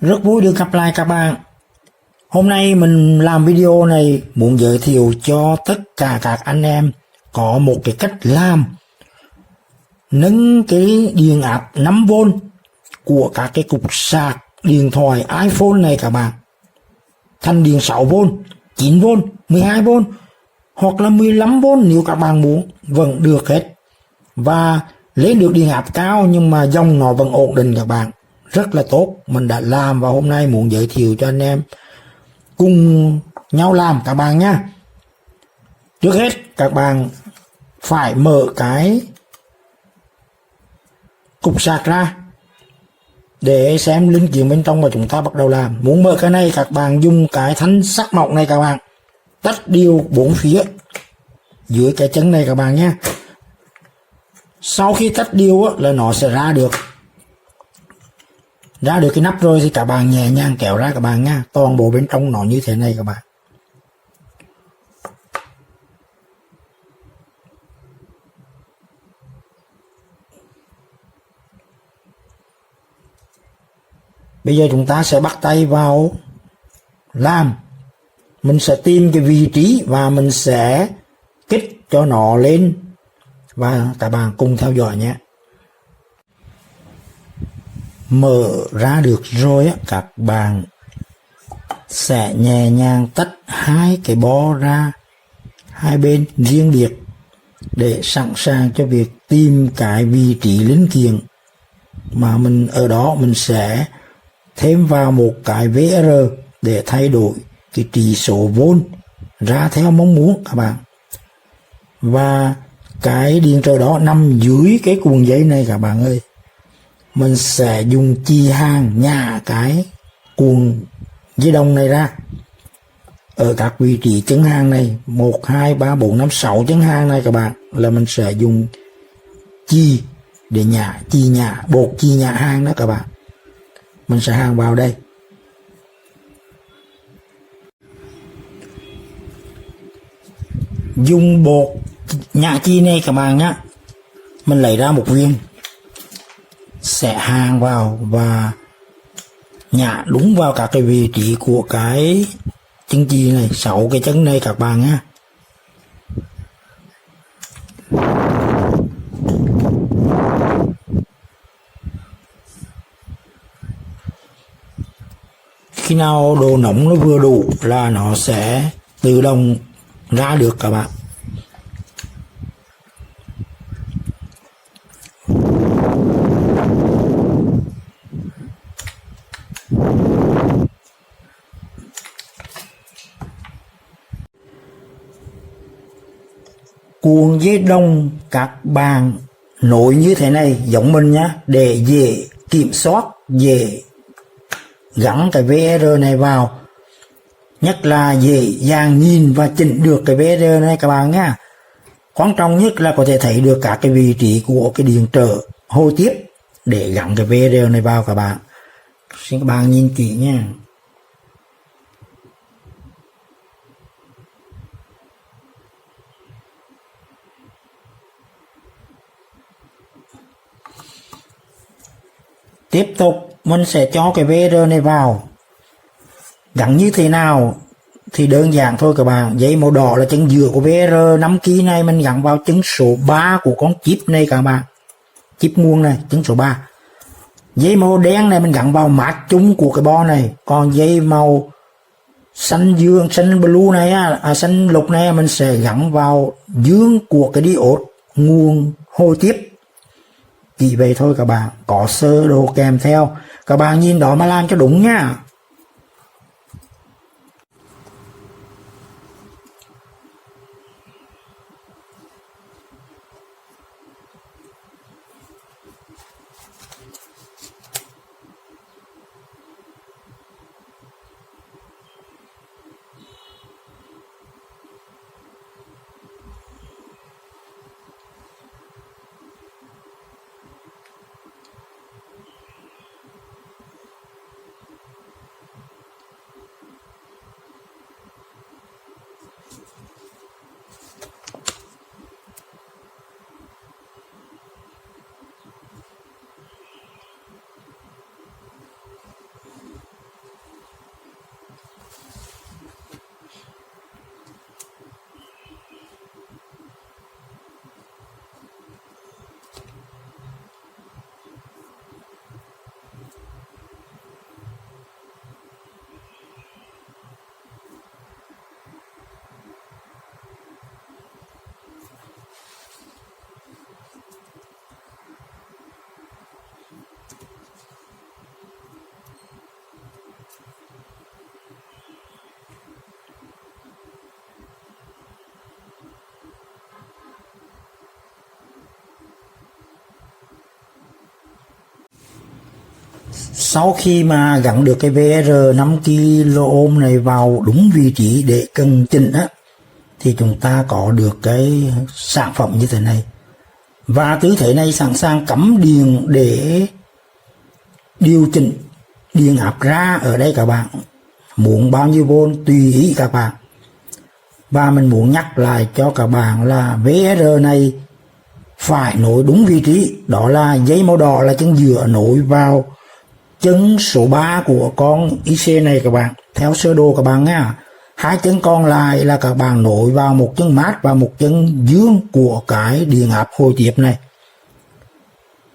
Rất vui được gặp lại các bạn. Hôm nay mình làm video này muốn giới thiệu cho tất cả các anh em có một cái cách làm nâng cái điện áp 5V của các cái cục sạc điện thoại iPhone này các bạn thành điện 6V, 9V, 12V hoặc là 15V nếu các bạn muốn, vẫn được hết. Và lên được điện áp cao nhưng mà dòng nó vẫn ổn định các bạn, rất là tốt. Mình đã làm và hôm nay muốn giới thiệu cho anh em cùng nhau làm các bạn nhé. Trước hết các bạn phải mở cái cục sạc ra để xem linh kiện bên trong và chúng ta bắt đầu làm. Muốn mở cái này các bạn dùng cái thanh sắt mỏng này các bạn tách đều 4 phía dưới cái chân này các bạn nhé. Sau khi tách đều là nó sẽ ra được cái nắp rồi thì các bạn nhẹ nhàng kéo ra các bạn nha. Toàn bộ bên trong nó như thế này các bạn. Bây giờ chúng ta sẽ bắt tay vào làm. Mình sẽ tìm cái vị trí và mình sẽ kích cho nó lên và các bạn cùng theo dõi nhé. Mở ra được rồi á, các bạn sẽ nhẹ nhàng tách hai cái bo ra hai bên riêng biệt để sẵn sàng cho việc tìm cái vị trí linh kiện mà mình ở đó. Mình sẽ thêm vào một cái VR để thay đổi cái chỉ số vôn ra theo mong muốn các bạn. Và cái điện trở đó nằm dưới cái cuộn dây này các bạn ơi. Mình sẽ dùng chì hàng nhả cái cuộn dây đồng này ra ở các vị trí chân hàng này 1, 2, 3, 4, 5, 6 chân hàng này các bạn, là mình sẽ dùng chì để nhả, chì nhả, bột chì nhả hàng đó các bạn. Mình sẽ hàng vào đây. Dùng bột nhả chì này các bạn nhé. Mình lấy ra một viên, sẽ hàng vào và nhả đúng vào các cái vị trí của cái chân chì này, 6 cái chân này các bạn nhé. Khi nào độ nóng nó vừa đủ là nó sẽ tự động ra được các bạn. Cuộn dây đồng các bạn nối như thế này giống mình nhá, để dễ kiểm soát, dễ gắn cái VR này vào, nhất là dễ dàng nhìn và chỉnh được cái VR này các bạn nhá. Quan trọng nhất là có thể thấy được các cái vị trí của cái điện trở hồi tiếp để gắn cái VR này vào các bạn. Xin các bạn nhìn kỹ nha. Tiếp tục mình sẽ cho cái VR này vào. Gắn như thế nào thì đơn giản thôi các bạn. Dây màu đỏ là chân giữa của VR 5 kg này, mình gắn vào chân số 3 của con chip này các bạn. Chip nguồn này, chân số 3. Dây màu đen này mình gắn vào mát chung của cái bo này. Còn dây màu xanh dương, xanh blue này xanh lục này mình sẽ gắn vào dương của cái diode nguồn hồi tiếp. Chỉ vậy thôi các bạn, có sơ đồ kèm theo. Các bạn nhìn đó mà làm cho đúng nha. Sau khi mà gắn được cái VR 5 kΩ này vào đúng vị trí để cần chỉnh á, thì chúng ta có được cái sản phẩm như thế này. Và tư thế này sẵn sàng cắm điện để điều chỉnh điện áp ra ở đây các bạn. Muốn bao nhiêu vôn tùy ý các bạn. Và mình muốn nhắc lại cho các bạn là VR này phải nối đúng vị trí. Đó là dây màu đỏ là chân giữa nối vào chân số 3 của con IC này các bạn. Theo sơ đồ các bạn nha. Hai chân còn lại là các bạn nối vào một chân mát và một chân dương của cái điện áp hồi tiếp này.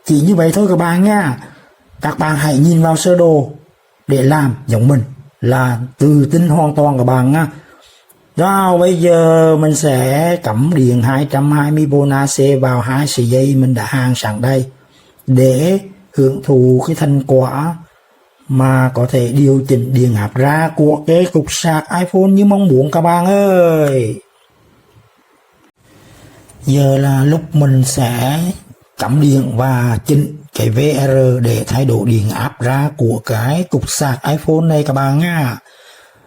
Chỉ như vậy thôi các bạn nha. Các bạn hãy nhìn vào sơ đồ để làm giống mình, là tự tin hoàn toàn các bạn nha. Rồi bây giờ mình sẽ cắm điện 220V AC vào hai sợi dây mình đã hàng sẵn đây để hưởng thụ cái thành quả mà có thể điều chỉnh điện áp ra của cái cục sạc iPhone như mong muốn các bạn ơi. Giờ là lúc mình sẽ cắm điện và chỉnh cái VR để thay đổi điện áp ra của cái cục sạc iPhone này các bạn nha.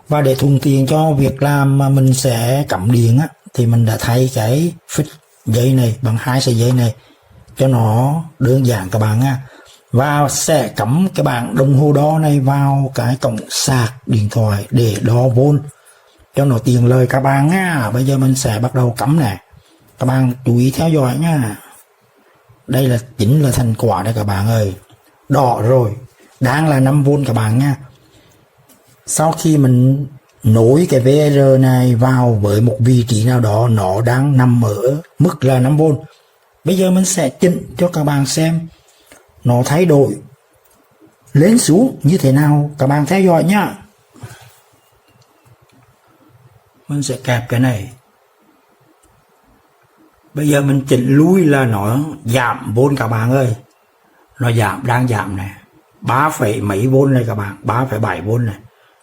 Và để thuận tiện cho việc làm mà mình sẽ cắm điện á, thì mình đã thay cái phích dây này bằng hai sợi dây này cho nó đơn giản các bạn nha. Và sẽ cắm cái bảng đồng hồ đo này vào cái cổng sạc điện thoại để đo vôn cho nó tiện lợi các bạn nha. Bây giờ mình sẽ bắt đầu cắm nè. Các bạn chú ý theo dõi nha. Đây là chính là thành quả đây các bạn ơi. Đỏ rồi, đang là 5V các bạn nha. Sau khi mình nối cái VR này vào với một vị trí nào đó, nó đang nằm ở mức là 5V. Bây giờ mình sẽ chỉnh cho các bạn xem nó thay đổi lên xuống như thế nào, các bạn theo dõi nhá. Mình sẽ kẹp cái này. Bây giờ mình chỉnh lui là nó giảm vôn các bạn ơi. Nó giảm, đang giảm này 3 mấy vôn này các bạn, 3,7V này.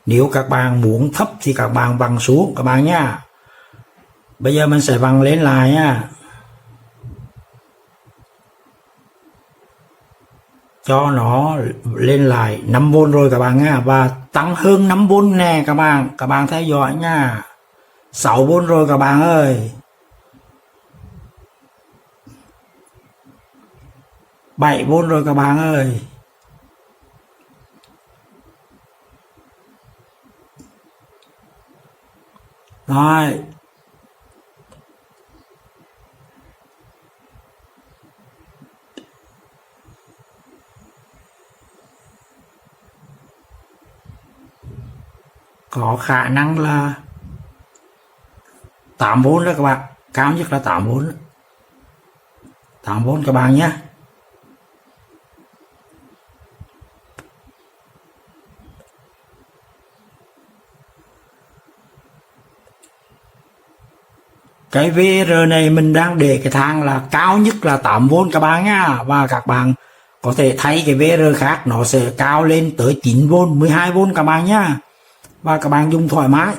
Nếu các bạn muốn thấp thì các bạn vặn xuống các bạn nhá. Bây giờ mình sẽ vặn lên lại nha. Cho nó lên lại 5V rồi các bạn nha. Và tăng hơn 5V nè các bạn theo dõi nha. 6V rồi các bạn ơi. 7V rồi các bạn ơi. Rồi. Có khả năng là 8V đó các bạn. Cao nhất là 8V. 8V các bạn nhé. Cái VR này mình đang để cái thang là cao nhất là 8V các bạn nha. Và các bạn có thể thay cái VR khác, nó sẽ cao lên tới 9V, 12V các bạn nhá. Và các bạn dùng thoải mái.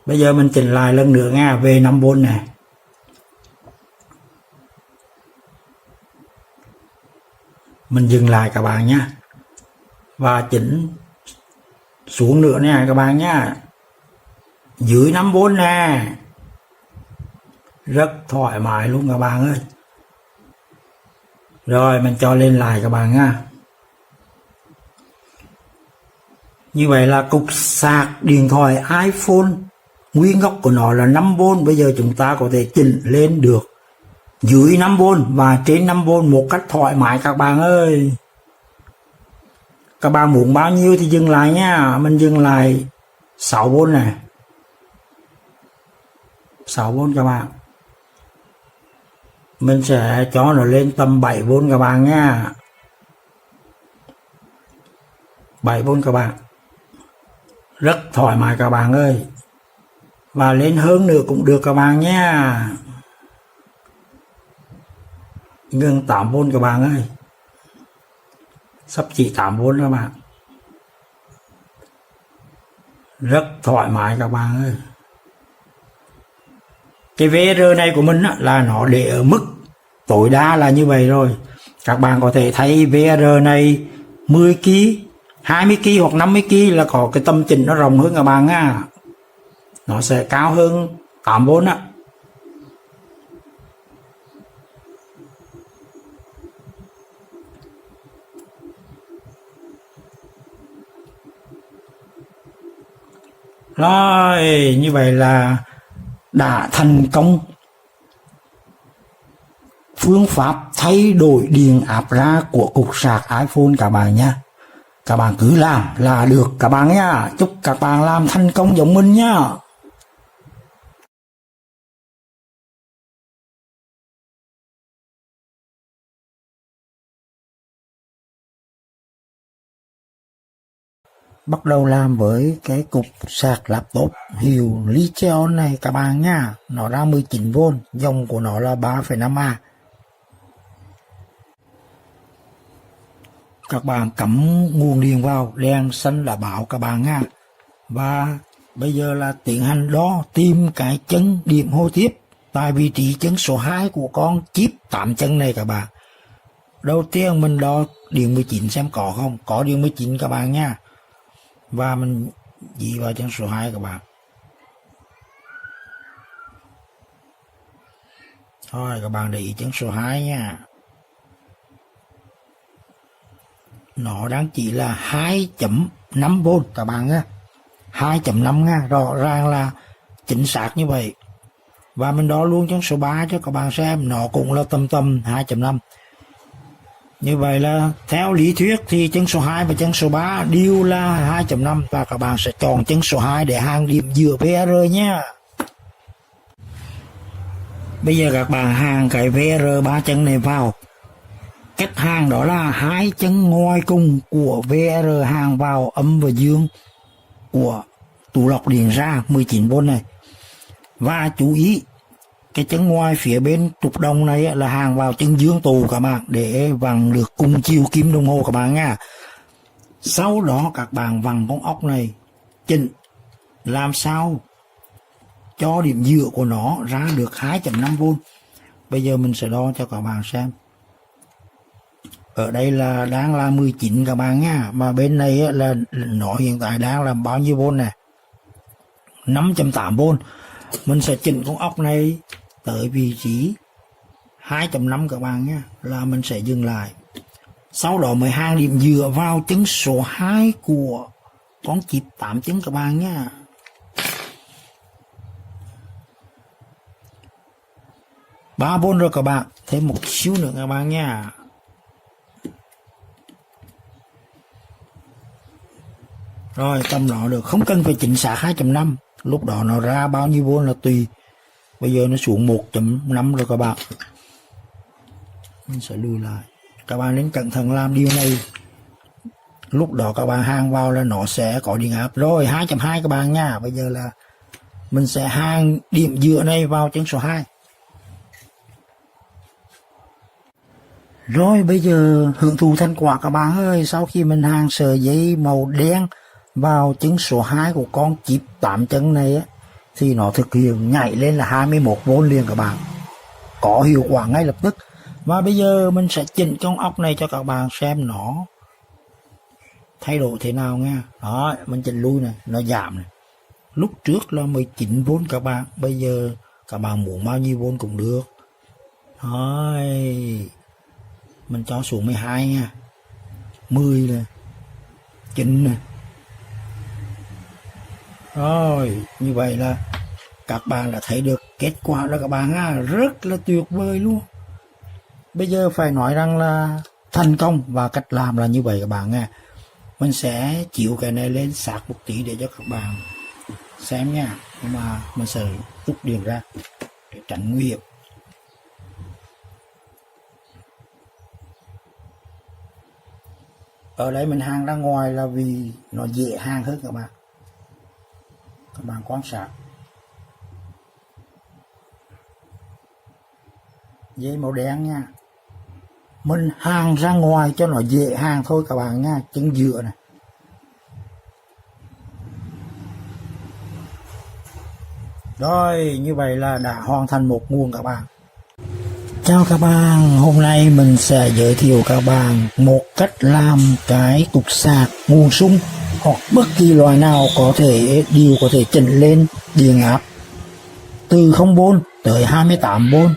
Bây giờ mình chỉnh lại lần nữa nha, về 5V này. Mình dừng lại các bạn nhé. Và chỉnh xuống nữa nè các bạn nhé. Dưới 5V nè. Rất thoải mái luôn các bạn ơi. Rồi mình cho lên lại các bạn nha. Như vậy là cục sạc điện thoại iPhone nguyên gốc của nó là 5V. Bây giờ chúng ta có thể chỉnh lên được dưới 5V và trên 5V một cách thoải mái các bạn ơi. Các bạn muốn bao nhiêu thì dừng lại nha. Mình dừng lại 6V này. 6V các bạn. Mình sẽ cho nó lên tầm 7V các bạn nha. 7V các bạn. Rất thoải mái các bạn ơi. Và lên hơn nữa cũng được các bạn nha. Gần 8V các bạn ơi. Sắp chỉ 8V các bạn. Rất thoải mái các bạn ơi. Cái VR này của mình á, là nó để ở mức tối đa là như vậy rồi. Các bạn có thể thấy VR này 10kg, 20 kg hoặc 50 kg là có cái tầm chỉnh nó rộng hơn các bạn nha, nó sẽ cao hơn 8V á. Rồi như vậy là đã thành công phương pháp thay đổi điện áp ra của cục sạc iPhone các bạn nha. Các bạn cứ làm là được các bạn nha. Chúc các bạn làm thành công giống mình nha. Bắt đầu làm với cái cục sạc laptop hiệu Licheon này các bạn nha. Nó ra 19V, dòng của nó là 3,5A. Các bạn cắm nguồn điện vào, đèn xanh là báo các bạn nha. Và bây giờ là tiến hành đo tìm cái chân điểm hô tiếp tại vị trí chân số 2 của con chip 8 chân này các bạn. Đầu tiên mình đo điện 19 xem có không, có điện 19 các bạn nha. Và mình dí vào chân số 2 các bạn. Thôi các bạn để ý chân số 2 nha. Nó đang chỉ là 2.5V các bạn nha. 2.5 nha, rõ ràng là chính xác như vậy. Và mình đo luôn chân số 3 cho các bạn xem, nó cũng là tầm 2.5. Như vậy là theo lý thuyết thì chân số 2 và chân số 3 đều là 2.5 và các bạn sẽ chọn chân số 2 để hàng điểm giữa VR nhé. Bây giờ các bạn hàng cái VR 3 chân này vào. Cách hàng đó là 2 chân ngoài cùng của VR hàng vào âm và dương của tủ lọc điện ra 19V này. Và chú ý cái chân ngoài phía bên trục đồng này là hàng vào chân dương tù các bạn, để vặn được cùng chiều kim đồng hồ các bạn nha. Sau đó các bạn vặn con ốc này chỉnh làm sao cho điểm giữa của nó ra được 2.5V. Bây giờ mình sẽ đo cho các bạn xem. Ở đây là đang là 19 các bạn nha, mà bên này là nó hiện tại đang là bao nhiêu V nè, 5.8V. Mình sẽ chỉnh con ốc này tới vị trí 2.5 các bạn nha, là mình sẽ dừng lại. Sau đó mới hàng điểm dựa vào chân số 2 của con chip 8 chân các bạn nha. Ba V rồi các bạn, thêm một xíu nữa các bạn nha. Rồi tầm đó được, không cần phải chính xác 2.5, lúc đó nó ra bao nhiêu V là tùy. Bây giờ nó xuống 1.5 rồi các bạn. Mình sẽ lùi lại. Các bạn nên cẩn thận làm điều này. Lúc đó các bạn hàng vào là nó sẽ có điện áp. Rồi 2.2 các bạn nha. Bây giờ là mình sẽ hàng điểm giữa này vào chân số 2. Rồi bây giờ hưởng thụ thành quả các bạn ơi. Sau khi mình hàng sợi dây màu đen vào chân số 2 của con chip 8 chân này á, thì nó thực hiện nhảy lên là 21V liền các bạn, có hiệu quả ngay lập tức. Và bây giờ mình sẽ chỉnh con ốc này cho các bạn xem nó thay đổi thế nào nha. Đó, mình chỉnh lui này, nó giảm này. Lúc trước là 19V các bạn, bây giờ các bạn muốn bao nhiêu V cũng được. Rồi, mình cho xuống 12 nha, 10 này, 9 này. Rồi, như vậy là các bạn đã thấy được kết quả đó các bạn ha, rất là tuyệt vời luôn. Bây giờ phải nói rằng là thành công, và cách làm là như vậy các bạn nha. Mình sẽ chịu cái này lên sạc một tí để cho các bạn xem nha. Nhưng mà mình sẽ rút điện ra để tránh nguy hiểm. Ở đây mình hàng ra ngoài là vì nó dễ hàng hơn các bạn. Các bạn quan sát dây màu đen nha, mình hàng ra ngoài cho nó dễ hàng thôi các bạn nha. Chân dựa này. Rồi như vậy là đã hoàn thành một nguồn các bạn. Chào các bạn, hôm nay mình sẽ giới thiệu các bạn một cách làm cái cục sạc nguồn sung hoặc bất kỳ loại nào đều có thể chỉnh lên điện áp từ 0V tới 28V,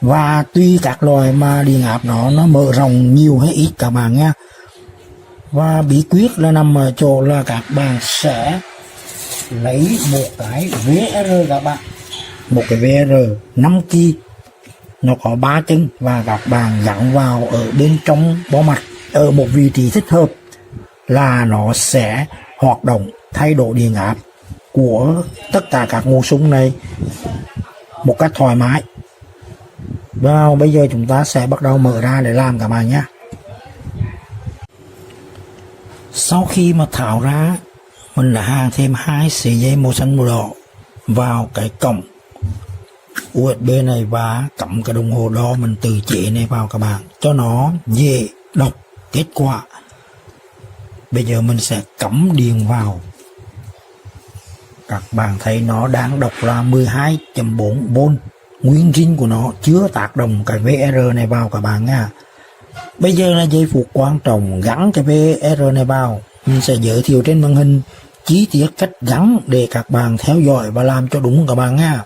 và tùy các loại mà điện áp nó mở rộng nhiều hay ít các bạn nha. Và bí quyết là nằm ở chỗ là các bạn sẽ lấy một cái VR các bạn, một cái VR 5 kỳ, nó có 3 chân, và các bạn gắn vào ở bên trong bo mặt ở một vị trí thích hợp là nó sẽ hoạt động thay đổi điện áp của tất cả các nguồn sung này một cách thoải mái. Và bây giờ chúng ta sẽ bắt đầu mở ra để làm các bạn nhé. Sau khi mà tháo ra, mình đã hàn thêm 2 sợi dây màu xanh màu đỏ vào cái cổng USB này và cắm cái đồng hồ đo mình tự chế này vào các bạn, cho nó dễ đọc kết quả. Bây giờ mình sẽ cắm điện vào. Các bạn thấy nó đang đọc là 12.4V, nguyên zin của nó, chưa tác động cái VR này vào các bạn nha. Bây giờ là giây phút quan trọng gắn cái VR này vào. Mình sẽ giới thiệu trên màn hình chi tiết cách gắn để các bạn theo dõi và làm cho đúng các bạn nha.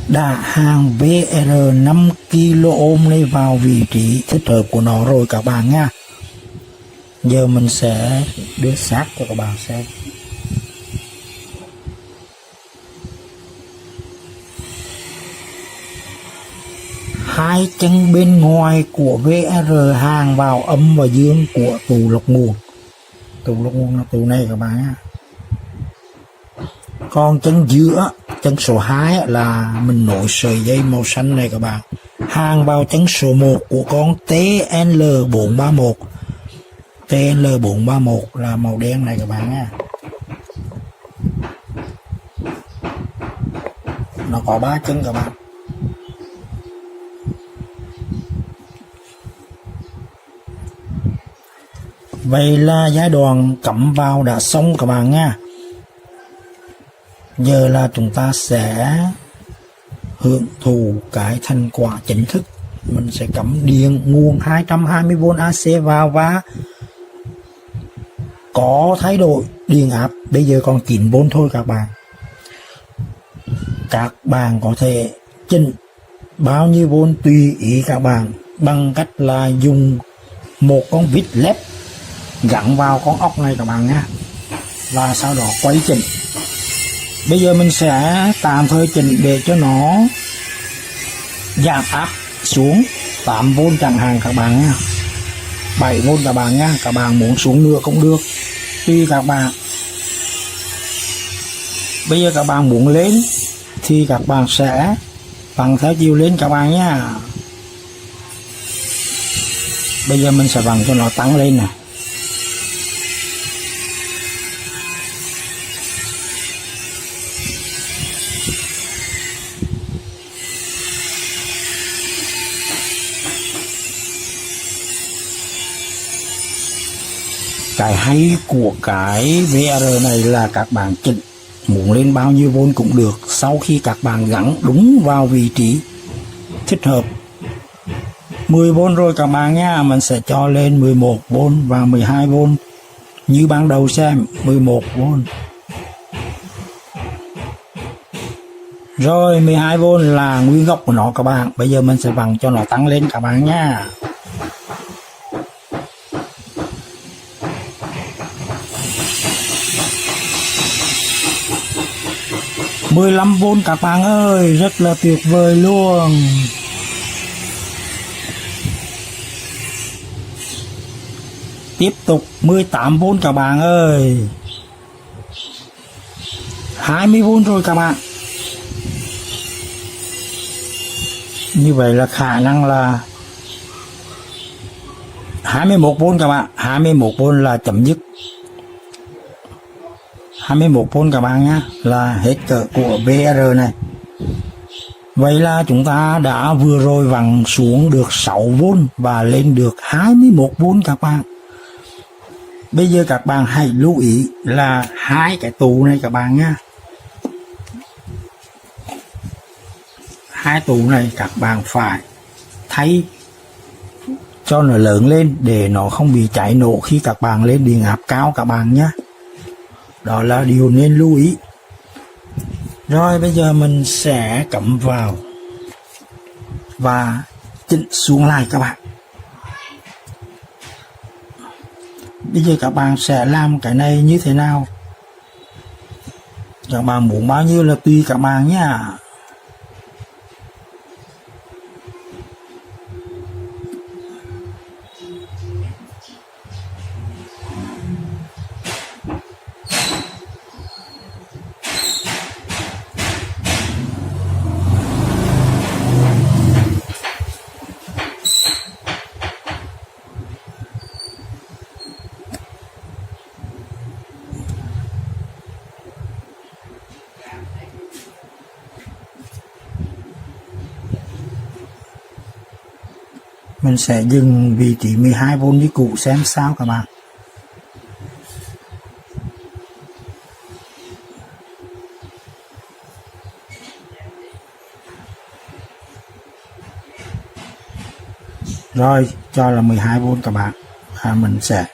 Đã hàn VR 5kΩ này vào vị trí thích hợp của nó rồi các bạn nha. Giờ mình sẽ đưa sát cho các bạn xem. Hai chân bên ngoài của VR hàn vào âm và dương của tủ lọc nguồn. Tủ lọc nguồn là tủ này các bạn nha. Còn chân giữa, chân số 2 là mình nối sợi dây màu xanh này các bạn, hàn vào chân số 1 của con TL431. TL431 là màu đen này các bạn nha. Nó có 3 chân các bạn. Vậy là giai đoạn cắm vào đã xong các bạn nha. Giờ là chúng ta sẽ hưởng thụ cái thành quả chính thức. Mình sẽ cắm điện nguồn 220V AC vào và có thay đổi điện áp. Bây giờ còn 9V thôi các bạn. Các bạn có thể chỉnh bao nhiêu V tùy ý các bạn bằng cách là dùng một con vít led gắn vào con ốc này các bạn nhé, và sau đó quay chỉnh. Bây giờ mình sẽ tạm thời chỉnh để cho nó giảm áp xuống 8V chẳng hạn các bạn nha, 7V các bạn nha. Các bạn muốn xuống nữa cũng được, tùy các bạn. Bây giờ các bạn muốn lên thì các bạn sẽ vặn theo chiều lên các bạn nha. Bây giờ mình sẽ vặn cho nó tăng lên này. Cái hay của cái VR này là các bạn chỉnh muốn lên bao nhiêu V cũng được, sau khi các bạn gắn đúng vào vị trí thích hợp. 10V rồi các bạn nha, mình sẽ cho lên 11V và 12V. Như ban đầu xem 11V. Rồi 12V là nguyên gốc của nó các bạn. Bây giờ mình sẽ vặn cho nó tăng lên các bạn nha. 15V các bạn ơi, rất là tuyệt vời luôn. Tiếp tục 18V các bạn ơi. 20V rồi các bạn. Như vậy là khả năng là 21V các bạn, 21V là chấm dứt. 21V các bạn nhé, là hết cỡ của VR này. Vậy là chúng ta đã vừa rồi vặn xuống được 6V và lên được 21V các bạn. Bây giờ các bạn hãy lưu ý là hai cái tủ này các bạn nhé. Hai tủ này các bạn phải thay cho nó lớn lên để nó không bị cháy nổ khi các bạn lên điện áp cao các bạn nhé. Đó là điều nên lưu ý. Rồi bây giờ mình sẽ cắm vào và chỉnh xuống lại các bạn. Bây giờ các bạn sẽ làm cái này như thế nào? Các bạn muốn bao nhiêu là tùy các bạn nhé. Mình sẽ dừng vị trí 12V như cũ xem sao các bạn. Rồi cho là 12V các bạn. Mình sẽ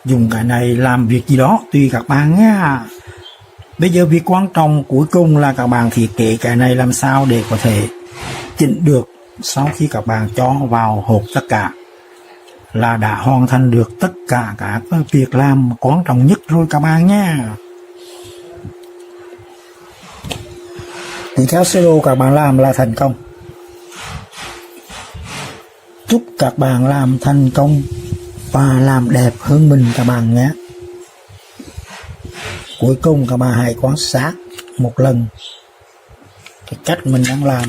dùng cái này làm việc gì đó tùy các bạn nhé. Bây giờ việc quan trọng cuối cùng là các bạn thiết kế cái này làm sao để có thể chỉnh được. Sau khi các bạn cho vào hộp tất cả là đã hoàn thành được tất cả các việc làm quan trọng nhất rồi các bạn nhé. Thì theo sơ đồ các bạn làm là thành công. Chúc các bạn làm thành công và làm đẹp hơn mình các bạn nhé. Cuối cùng các bạn hãy quan sát một lần cái cách mình đang làm.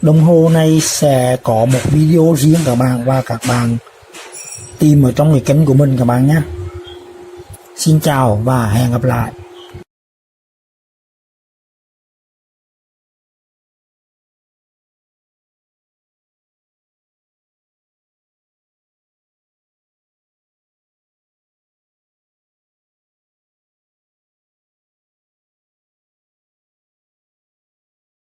Đồng hồ này sẽ có một video riêng các bạn và các bạn tìm ở trong cái kênh của mình các bạn nhé. Xin chào và hẹn gặp lại.